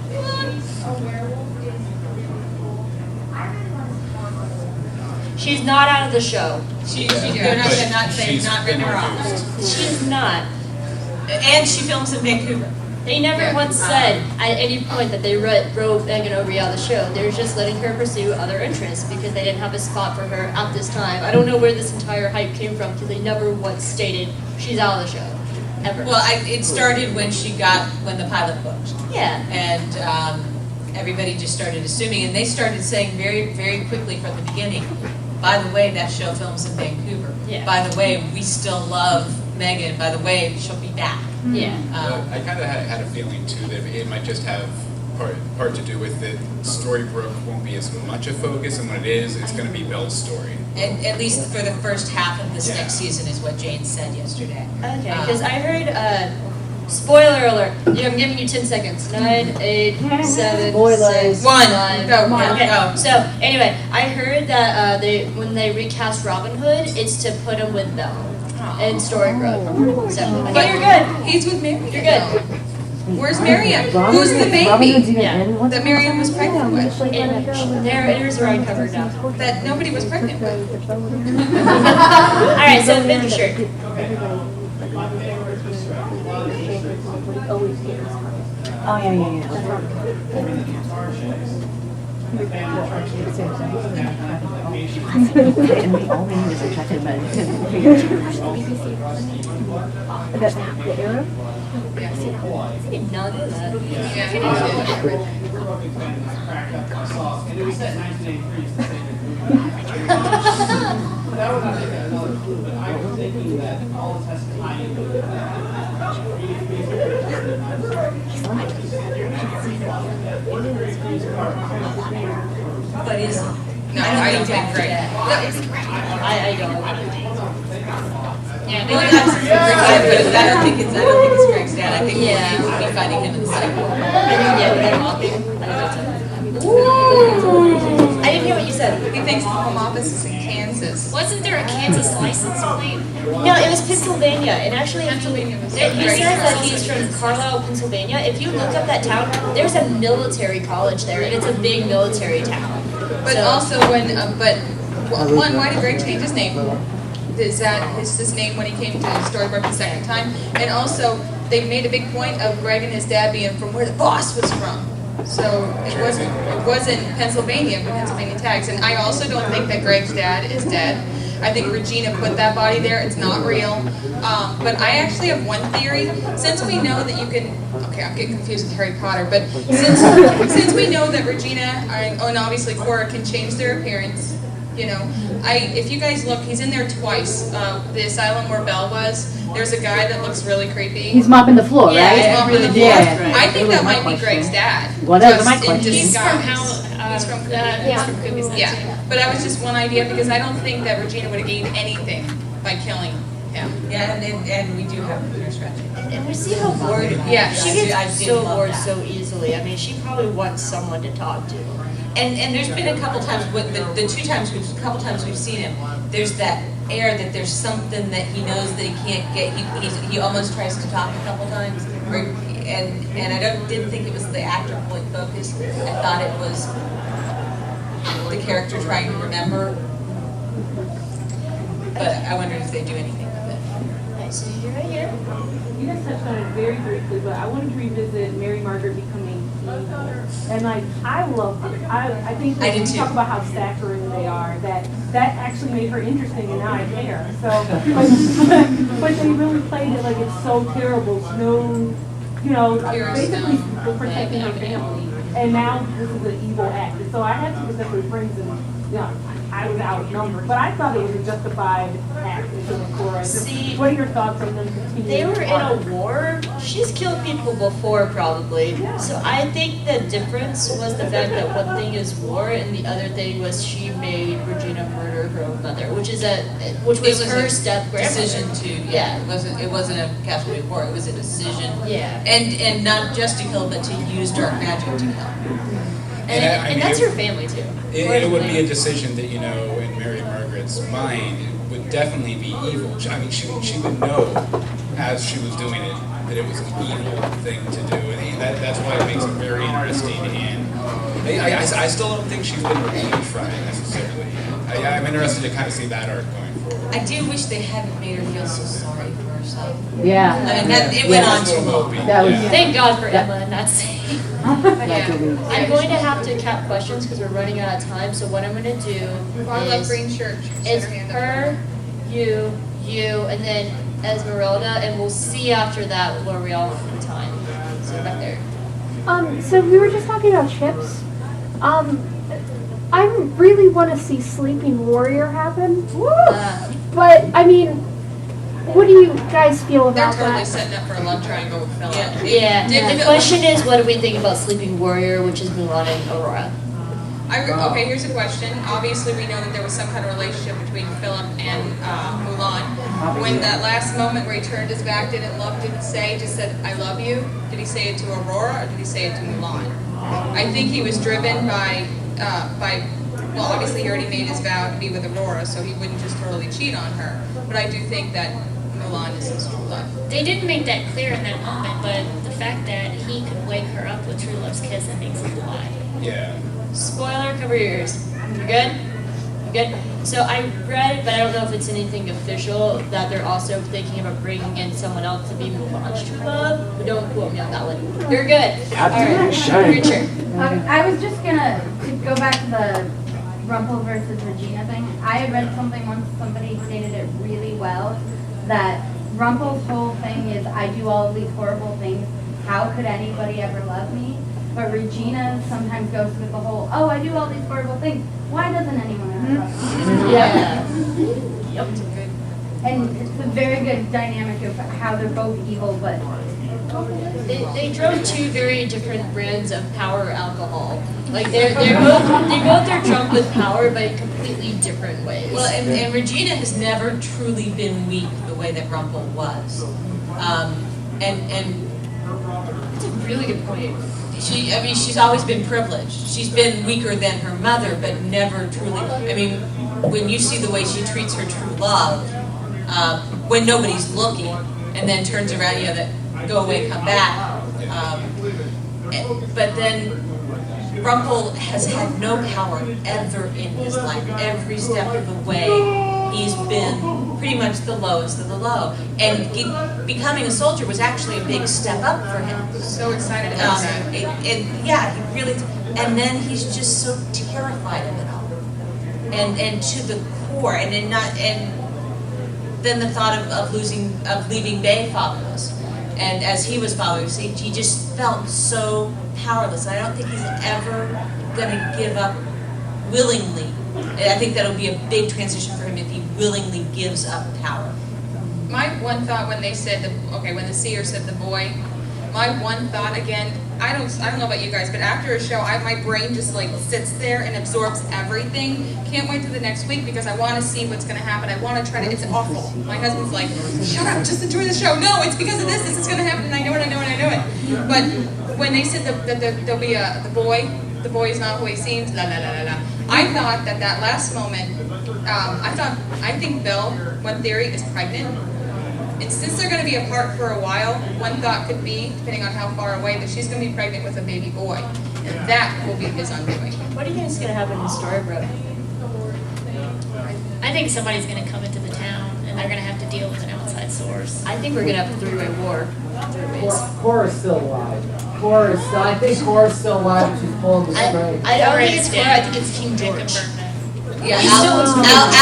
She's a werewolf is really cool. I really want to see more of her. She's not out of the show. They're not She's not written her off. removed. She's not. And she films in Vancouver. They never once said at any point that they wrote Megan O'Ree out of the show. They were just letting her pursue other interests because they didn't have a spot for her at this time. I don't know where this entire hype came from because they never once stated she's out of the show. Ever. Well, it started when the pilot booked. Yeah. And everybody just started assuming, and they started saying very, very quickly from the beginning, by the way, that show films in Vancouver. Yeah. By the way, we still love Megan. By the way, she'll be back. Yeah. I kind of had a feeling too that it might just have part to do with that Storybrook won't be as much a focus, and when it is, it's going to be Belle's story. And at least for the first half of this Yeah. next season is what Jane said yesterday. Okay, because I heard, spoiler alert, I'm giving you 10 seconds. 9, 8, 7, Spoilers. 6, 1. 5. Go, Okay, go. so anyway, I heard that when they recast Robin Hood, it's to put him with Belle in Storybrook. So, okay, you're good. He's with Marion. You're good. Where's Marion? Who's the Robin Hood's baby even Yeah. in one? that Marion was pregnant with? There, it is right covered now. That nobody was pregnant with. Alright, so Finn shirt. Oh, yeah. And we all need is a check in bed. The Arab? I did not know that. Yeah. We're both big fans of cracked up my sauce, and it was set in 1983. It's the same movie. That was, I think, another clue, but I was thinking that all this has to tie into But is No, I don't think I great. don't. Yeah, Well, they that's Regina, but I don't think it's Greg's dad. I think Yeah. we'll be fighting him in the second one. Yeah, when they're walking. I didn't hear what you said. He thinks the home office is in Kansas. Wasn't there a Kansas license plate? No, it was Pennsylvania, and actually, Pennsylvania was he great. says that he's from Carlisle, Pennsylvania. If you look up that town, there's a military college there, and it's a big military town. But So- also one, why did Greg change his name? Is that his name when he came to Storybrook the second time? And also, they made a big point of Greg and his dad being from where the boss was from. So it wasn't Pennsylvania, but Pennsylvania tags. And I also don't think that Greg's dad is dead. I think Regina put that body there. It's not real. But I actually have one theory. Since we know that you can, okay, I'm getting confused with Harry Potter, but since we know that Regina and obviously Cora can change their appearance, you know, if you guys look, he's in there twice. The asylum where Belle was. There's a guy that looks really creepy. He's mopping the floor, Yeah, right? he's mopping the floor. Yeah. I think that might be Greg's dad. Well, that was just my in question. He's from disguise. how, He's from he's from Cookies Nut, Yeah, too. but that was just one idea because I don't think that Regina would have gained anything by killing him. Yeah, and we do have a strategy. And we see how bored, Yeah. she gets so bored so easily. I mean, she probably wants someone to talk to. And there's been a couple times, with the couple times we've seen him, there's that air that there's something that he knows that he can't get. He almost tries to talk a couple times, and I didn't think it was the actor point focus. I thought it was the character trying to remember. But I wondered if they do anything with it. Alright, so you're right here. You guys touched on it very briefly, but I wanted to revisit Mary Margaret becoming evil. And like, I loved it. I think I that did when you too. talk about how saccharine they are, that actually made her interesting, and now I care. So, but they really played it like it's so terrible. No, you know, basically protecting her family. And now this is an evil act. And so I had to specifically friends and, you know, I was outnumbered. But I thought it was a justified act in the Cora. See, What are your thoughts on them continuing? they were in on? a war. She's killed people before, probably. So I think the difference was the fact that one thing is war, and the other thing was she made Regina murder her own mother, which was her step grandmother. Decision to It wasn't a casualty of war. It was a decision. Yeah. And not just to kill, but to use dark magic to kill. And that's her family too. It would be a decision that, you know, in Mary Margaret's mind, would definitely be evil. I mean, she would know as she was doing it that it was an evil thing to do, and that's why it makes it very interesting. And I still don't think she's been redeemed from it necessarily. I'm interested to kind of see that arc going forward. I do wish they hadn't made her feel so sorry for herself. Yeah. I mean, it went on too long. That was- Yeah. Thank God for Emma and that scene. That's what we- I'm going to have to cap questions because we're running out of time. So what I'm going to do I love is green shirt. She it's set her hand up. her, you, and then Esmeralda, and we'll see after that where we all have time. So back there. So we were just talking about chips. I really want to see Sleeping Warrior happen. But I mean, what do you guys feel They're about totally that? setting up for a love triangle with Philip. Yeah. Did- The question is, what do we think about Sleeping Warrior, which is Mulan and Aurora? Okay, here's a question. Obviously, we know that there was some kind of relationship between Philip and Mulan. When that last moment where he turned his back, didn't look, didn't say, just said, "I love you," did he say it to Aurora or did he say it to Mulan? I think he was driven by, well, obviously he already made his vow to be with Aurora, so he wouldn't just totally cheat on her. But I do think that Mulan is his true love. They didn't make that clear in that moment, but the fact that he could wake her up with true love's kiss, that makes it lie. Yeah. Spoiler, cover your ears. You good? You good? So I read, but I don't know if it's anything official, that they're also thinking about bringing in someone else to be Mulan's true love. But don't quote me on that one. You're good. All right, Richard. I was just gonna to go back to the Rumpel versus Regina thing. I had read something once, somebody stated it really well, that Rumpel's whole thing is, I do all of these horrible things, how could anybody ever love me? But Regina sometimes goes with the whole, oh, I do all these horrible things, why doesn't anyone ever love me? Yeah. Yep. And it's a very good dynamic of how they're both evil, but They drove two very different brands of power alcohol. Like they both are drunk with power, but in completely different ways. Well, and Regina has never truly been weak the way that Rumpel was. And That's a really good point. she's always been privileged. She's been weaker than her mother, but never truly, I mean, when you see the way she treats her true love, when nobody's looking, and then turns around, you know, that go away, come back. But then Rumpel has had no power ever in his life. Every step of the way, he's been pretty much the lowest of the low. And becoming a soldier was actually a big step up for him. So excited about that. And yeah, he really, and then he's just so terrified of it all. And to the core, and then the thought of leaving Bay fatherless. And as he was fatherless, he just felt so powerless. I don't think he's ever going to give up willingly. And I think that'll be a big transition for him if he willingly gives up power. My one thought when they said, when the seer said the boy, my one thought again, I don't know about you guys, but after a show, my brain just like sits there and absorbs everything. Can't wait to the next week because I want to see what's going to happen. I want to try to, it's awful. My husband's like, shut up, just enjoy the show. No, it's because of this is going to happen, and I know it. But when they said that there'll be the boy is not who he seems, la la la la la. I thought that last moment, I think Belle, one theory, is pregnant. And since they're going to be apart for a while, one thought could be, depending on how far away, that she's going to be pregnant with a baby boy. And that will be his undoing. What do you think is going to happen in Storybrook? I think somebody's going to come into the town and they're going to have to deal with an outside source. I think we're going to have a three-way war. Cora's still alive. I think Cora's still alive and she's pulling the string. I don't think it's Cora, I think it's King George. Yeah,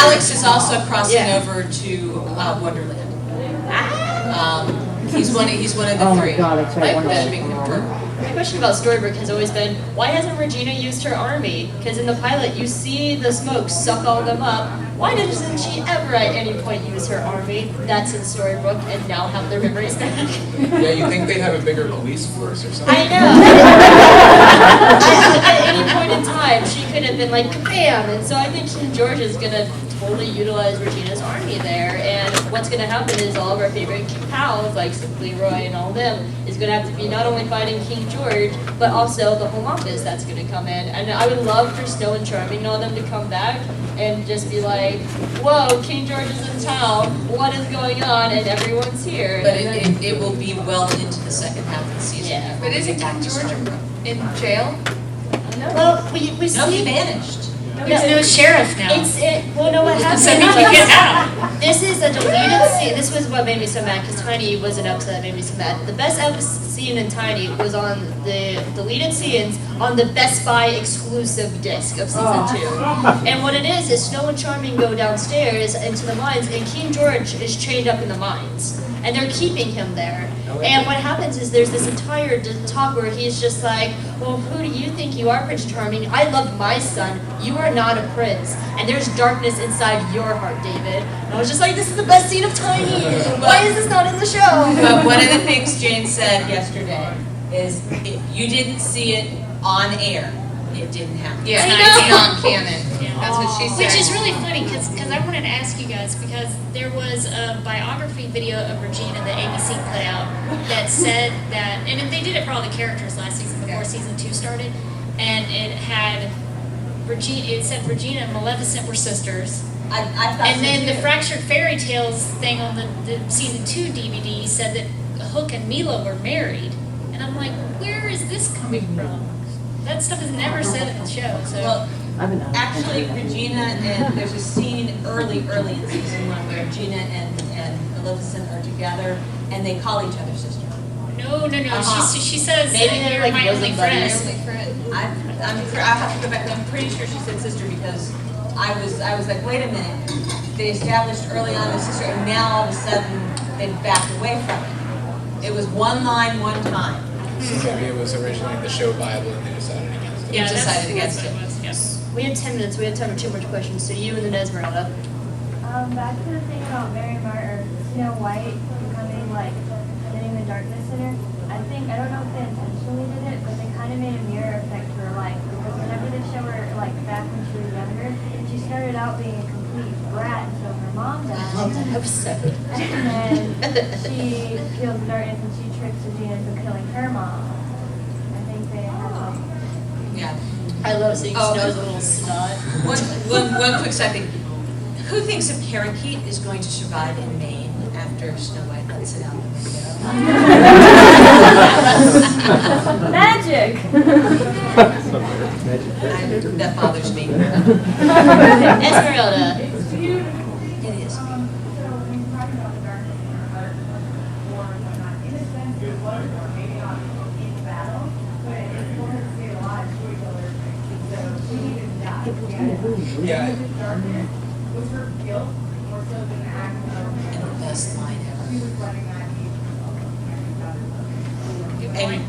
Alex is also crossing over to Wonderland. He's one of the three. Oh my God, that's right. That have been confirmed. My question about Storybrook has always been, why hasn't Regina used her army? Because in the pilot, you see the smoke suck all of them up. Why doesn't she ever at any point use her army? That's in Storybrook, and now have their memories back. Yeah, you think they'd have a bigger police force or something? I know. At any point in time, she could have been like, bam! And so I think King George is going to totally utilize Regina's army there. And what's going to happen is all of our favorite pals, like Leroy and all of them, is going to have to be not only fighting King George, but also the Home Office that's going to come in. And I would love for Snow and Charming and all them to come back and just be like, whoa, King George is in town, what is going on? And everyone's here. But it will be well into the second half of the season. Yeah. But isn't King George in jail? Well, we No, see... he vanished. There's no sheriff now. Well, no, what happened? So he can get out. This is a deleted scene. This was what made me so mad, because Tiny was an episode that made me so mad. The best scene in Tiny was on the deleted scenes on the Best Buy exclusive disc of season 2. And what it is Snow and Charming go downstairs into the mines, and King George is chained up in the mines. And they're keeping him there. And what happens is there's this entire talk where he's just like, well, who do you think you are, Prince Charming? I love my son. You are not a prince. And there's darkness inside your heart, David. And I was just like, this is the best scene of Tiny. Why is this not in the show? But one of the things Jane said yesterday is if you didn't see it on air, it didn't happen. Yeah, I it's know. not canon. That's what she said. Which is really funny because I wanted to ask you guys because there was a biography video of Regina that ABC put out that said that, and they did it for all the characters last season before season 2 started, and it had Regina. It said Regina and Maleficent were sisters. I thought And so then too. the Fractured Fairy Tales thing on the season 2 DVD said that Hook and Mila were married, and I'm like, where is this coming from? That stuff is never said in the show. So. Well, actually, Regina and there's a scene early in season 1 where Regina and Maleficent are together and they call each other sister. No. She says Maybe they're you're like my only bosom friend. buddies. I have to go back. I'm pretty sure she said sister because I was like, wait a minute. They established early on as sister, and now all of a sudden they've backed away from it. It was one line, one time. So maybe it was originally the show Bible and they decided against it. Yeah, decided against that's it. what it was, yes. We had 10 minutes. We had time for 2 more questions. So you and then Esmeralda. Back to the thing about Mary or Snow White becoming like getting the darkness in her. I don't know if they intentionally did it, but they kind of made a mirror effect for her life because whenever they show her like back when she was younger, she started out being a complete brat until her mom died. Episode. And then she feels the darkness and she tricks Regina into killing her mom. I think they Yeah. I love seeing Oh, Snow's little snot. One quick side thing. Who thinks a parakeet is going to survive in Maine after Snow White lets it out the window? Magic. That bothers me. Esmeralda. It is. Yeah. And the best line ever. Amy.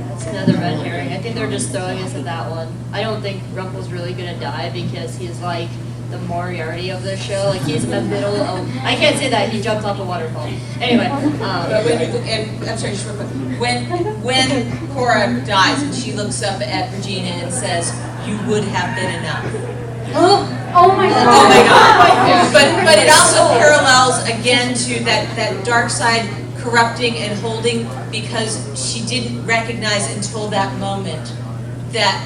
That's another red herring. I think they're just throwing us at that one. I don't think Rumple's really gonna die because he's like the Moriarty of the show. Like he's in the middle of. I can't say that. He jumped off a waterfall. Anyway. And I'm sorry, just real quick. When Cora dies and she looks up at Regina and says, "You would have been enough." Oh my god. Oh my god. But it also parallels again to that dark side corrupting and holding, because she didn't recognize until that moment that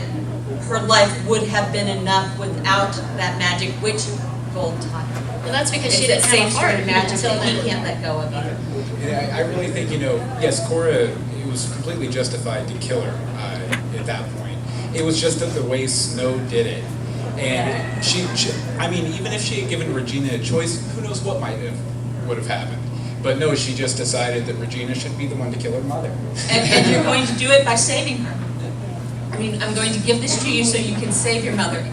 her life would have been enough without that magic, which Gold taught her. Well, that's because she It's that didn't have same a heart sort of magic until that he then. can't let go of either. Yeah, I really think, yes, Cora, it was completely justified to kill her at that point. It was just that the way Snow did it. And she, I mean, even if she had given Regina a choice, who knows what would have happened. But no, she just decided that Regina should be the one to kill her mother. And you're going to do it by saving her. I mean, I'm going to give this to you so you can save your mother.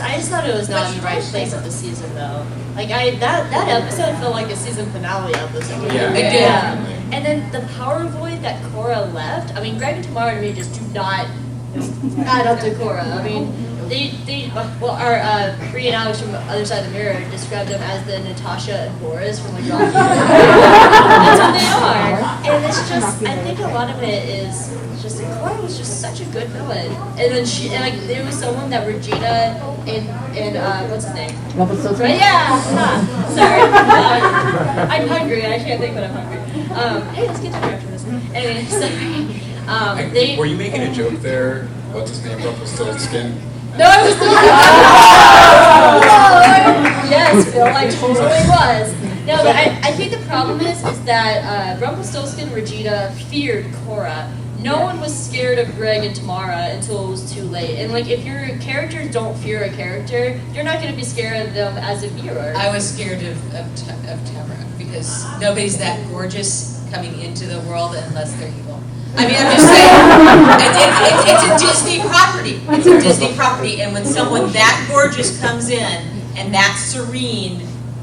I just thought it was not in the right place of the season though. Like that episode felt like a season finale episode. Yeah. It did. Yeah. And then the power void that Cora left. I mean, Greg and Tamara to me just do not add up to Cora. I mean, our Bree and Alex from the other side of the mirror described them as the Natasha and Boris from like Rocky. That's what they are. And it's just, I think a lot of it is just Cora was just such a good villain. And then there was someone that Regina and what's his name? Right? Yeah. Sorry. I'm hungry. I can't think, but I'm hungry. Hey, let's get to after this. Anyway, sorry. Were you making a joke there? What's his name? Rumpelstiltskin? No, I was not. Yes, Phil, I totally was. No, but I think the problem is that Rumpelstiltskin and Regina feared Cora. No one was scared of Greg and Tamara until it was too late. And like, if your characters don't fear a character, you're not going to be scared of them as a viewer. I was scared of Tamara because nobody's that gorgeous coming into the world unless they're evil. I mean, I'm just saying, it's a Disney property. It's a Disney property, and when someone that gorgeous comes in and that serene,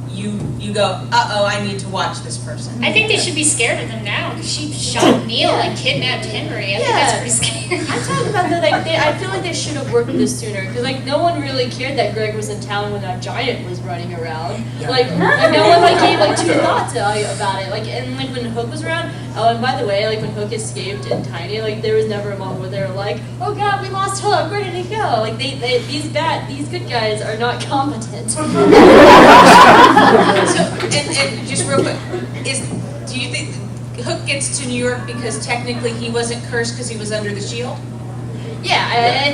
you go, uh-oh, I need to watch this person. I think they should be scared of them now because she shot Neil and kidnapped Henry. I think that's pretty scary. I'm talking about I feel like they should have worked this sooner because like no one really cared that Greg was in town when that giant was running around. Yeah. Like no one like gave like two thoughts about it. Like and like when Hook was around. Oh, and by the way, like when Hook escaped in Tiny, like there was never a moment where they were like, oh God, we lost Hook. Where did he go? Like these good guys are not competent. So, and just real quick, do you think Hook gets to New York because technically he wasn't cursed because he was under the shield? Yeah,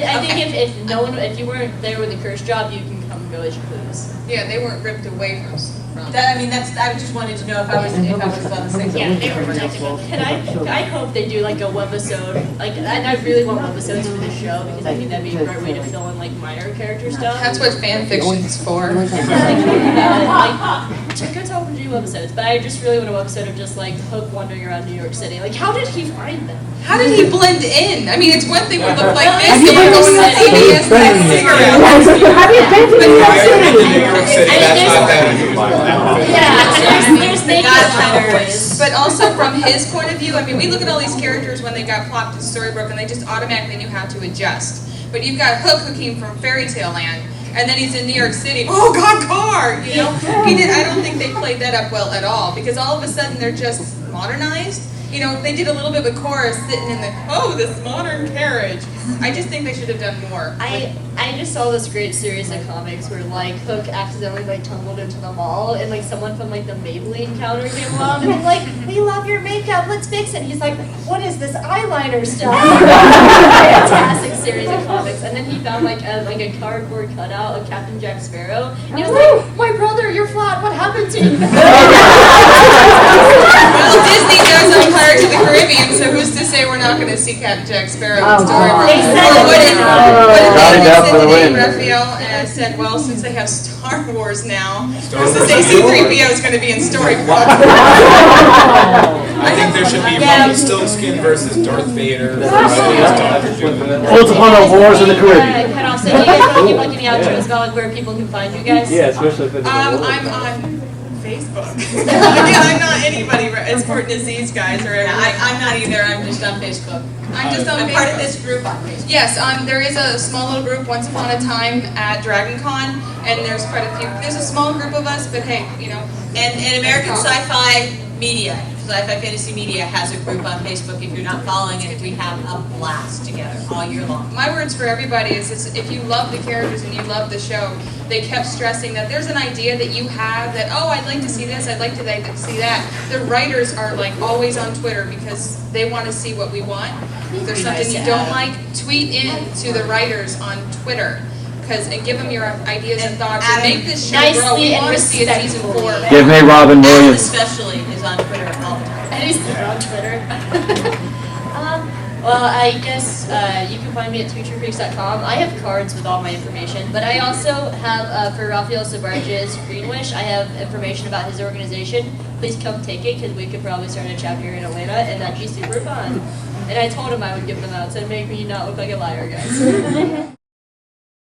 I think if you weren't there with a cursed job, you can come and go as you please. Yeah, they weren't ripped away from. I just wanted to know if I was on the same Yeah, page. they were protected. And I hope they do like a webisode, like, and I really want webisodes for this show because I think that'd be a great way to fill in like minor character stuff. That's what fan fiction's for. Like, go talk and do webisodes, but I just really want a webisode of just like Hook wandering around New York City. Like, how did he find them? How did he blend in? I mean, it's one thing to look like this, and we're going to CVS and have cigarettes. Have you been to New York City? New York City, that's not that unusual. Yeah, there's naked cowboys. But also from his point of view, I mean, we look at all these characters when they got plopped in Storybrook, and they just automatically knew how to adjust. But you've got Hook, who came from Fairy Tale Land, and then he's in New York City. Oh God, car! You know, I don't think they played that up well at all because all of a sudden they're just modernized. you know, if they did a little bit of a chorus sitting in the, oh, this modern carriage. I just think they should have done more. I just saw this great series of comics where like Hook accidentally like tumbled into the mall and like someone from like the Maybelline counter came along and was like, we love your makeup, let's fix it. He's like, what is this eyeliner stuff? Fantastic series of comics. And then he found like a cardboard cutout of Captain Jack Sparrow. And he was like, my brother, you're flat, what happened to you? Well, Disney does own Pirates of the Caribbean, so who's to say we're not going to see Captain Jack Sparrow in Storybrook? What did Johnny Depp for the win. Raphael said, well, since they have Star Wars now, who's to say C-3PO is going to be in Storybrook? I think there should be Rumpelstiltskin versus Darth Vader versus Dr. Doom. Once upon a wars in the Caribbean. Cut off, so you guys want to give like any outros about like where people can find you guys? Yeah, especially if it's I'm on Facebook. I'm not anybody as important as these guys or everything. I'm not either, I'm just on Facebook. I'm just on I'm Facebook. part of this group on Facebook. Yes, there is a small little group once upon a time at DragonCon, and there's quite a few. There's a small group of us, but hey, you know. And American Sci-Fi Media, Sci-Fi Fantasy Media has a group on Facebook. If you're not following it, we have a blast together all year long. My words for everybody is if you love the characters and you love the show, they kept stressing that there's an idea that you have that, oh, I'd like to see this, I'd like to see that. The writers are like always on Twitter because they want to see what we want. If there's something you don't like, tweet in to the writers on Twitter. And give them your ideas and thoughts and make this show grow. We want to see a season 4. Give me Robin Adam Williams. especially is on Twitter all the time. And he's on Twitter. Well, I guess you can find me at futurefreaks.com. I have cards with all my information, but I also have, for Raphael Sabarge's Green Wish, I have information about his organization. Please come take it, because we could probably start a chapter here in Atlanta, and that'd be super fun. And I told him I would give them out, so it'd make me not look like a liar, guys.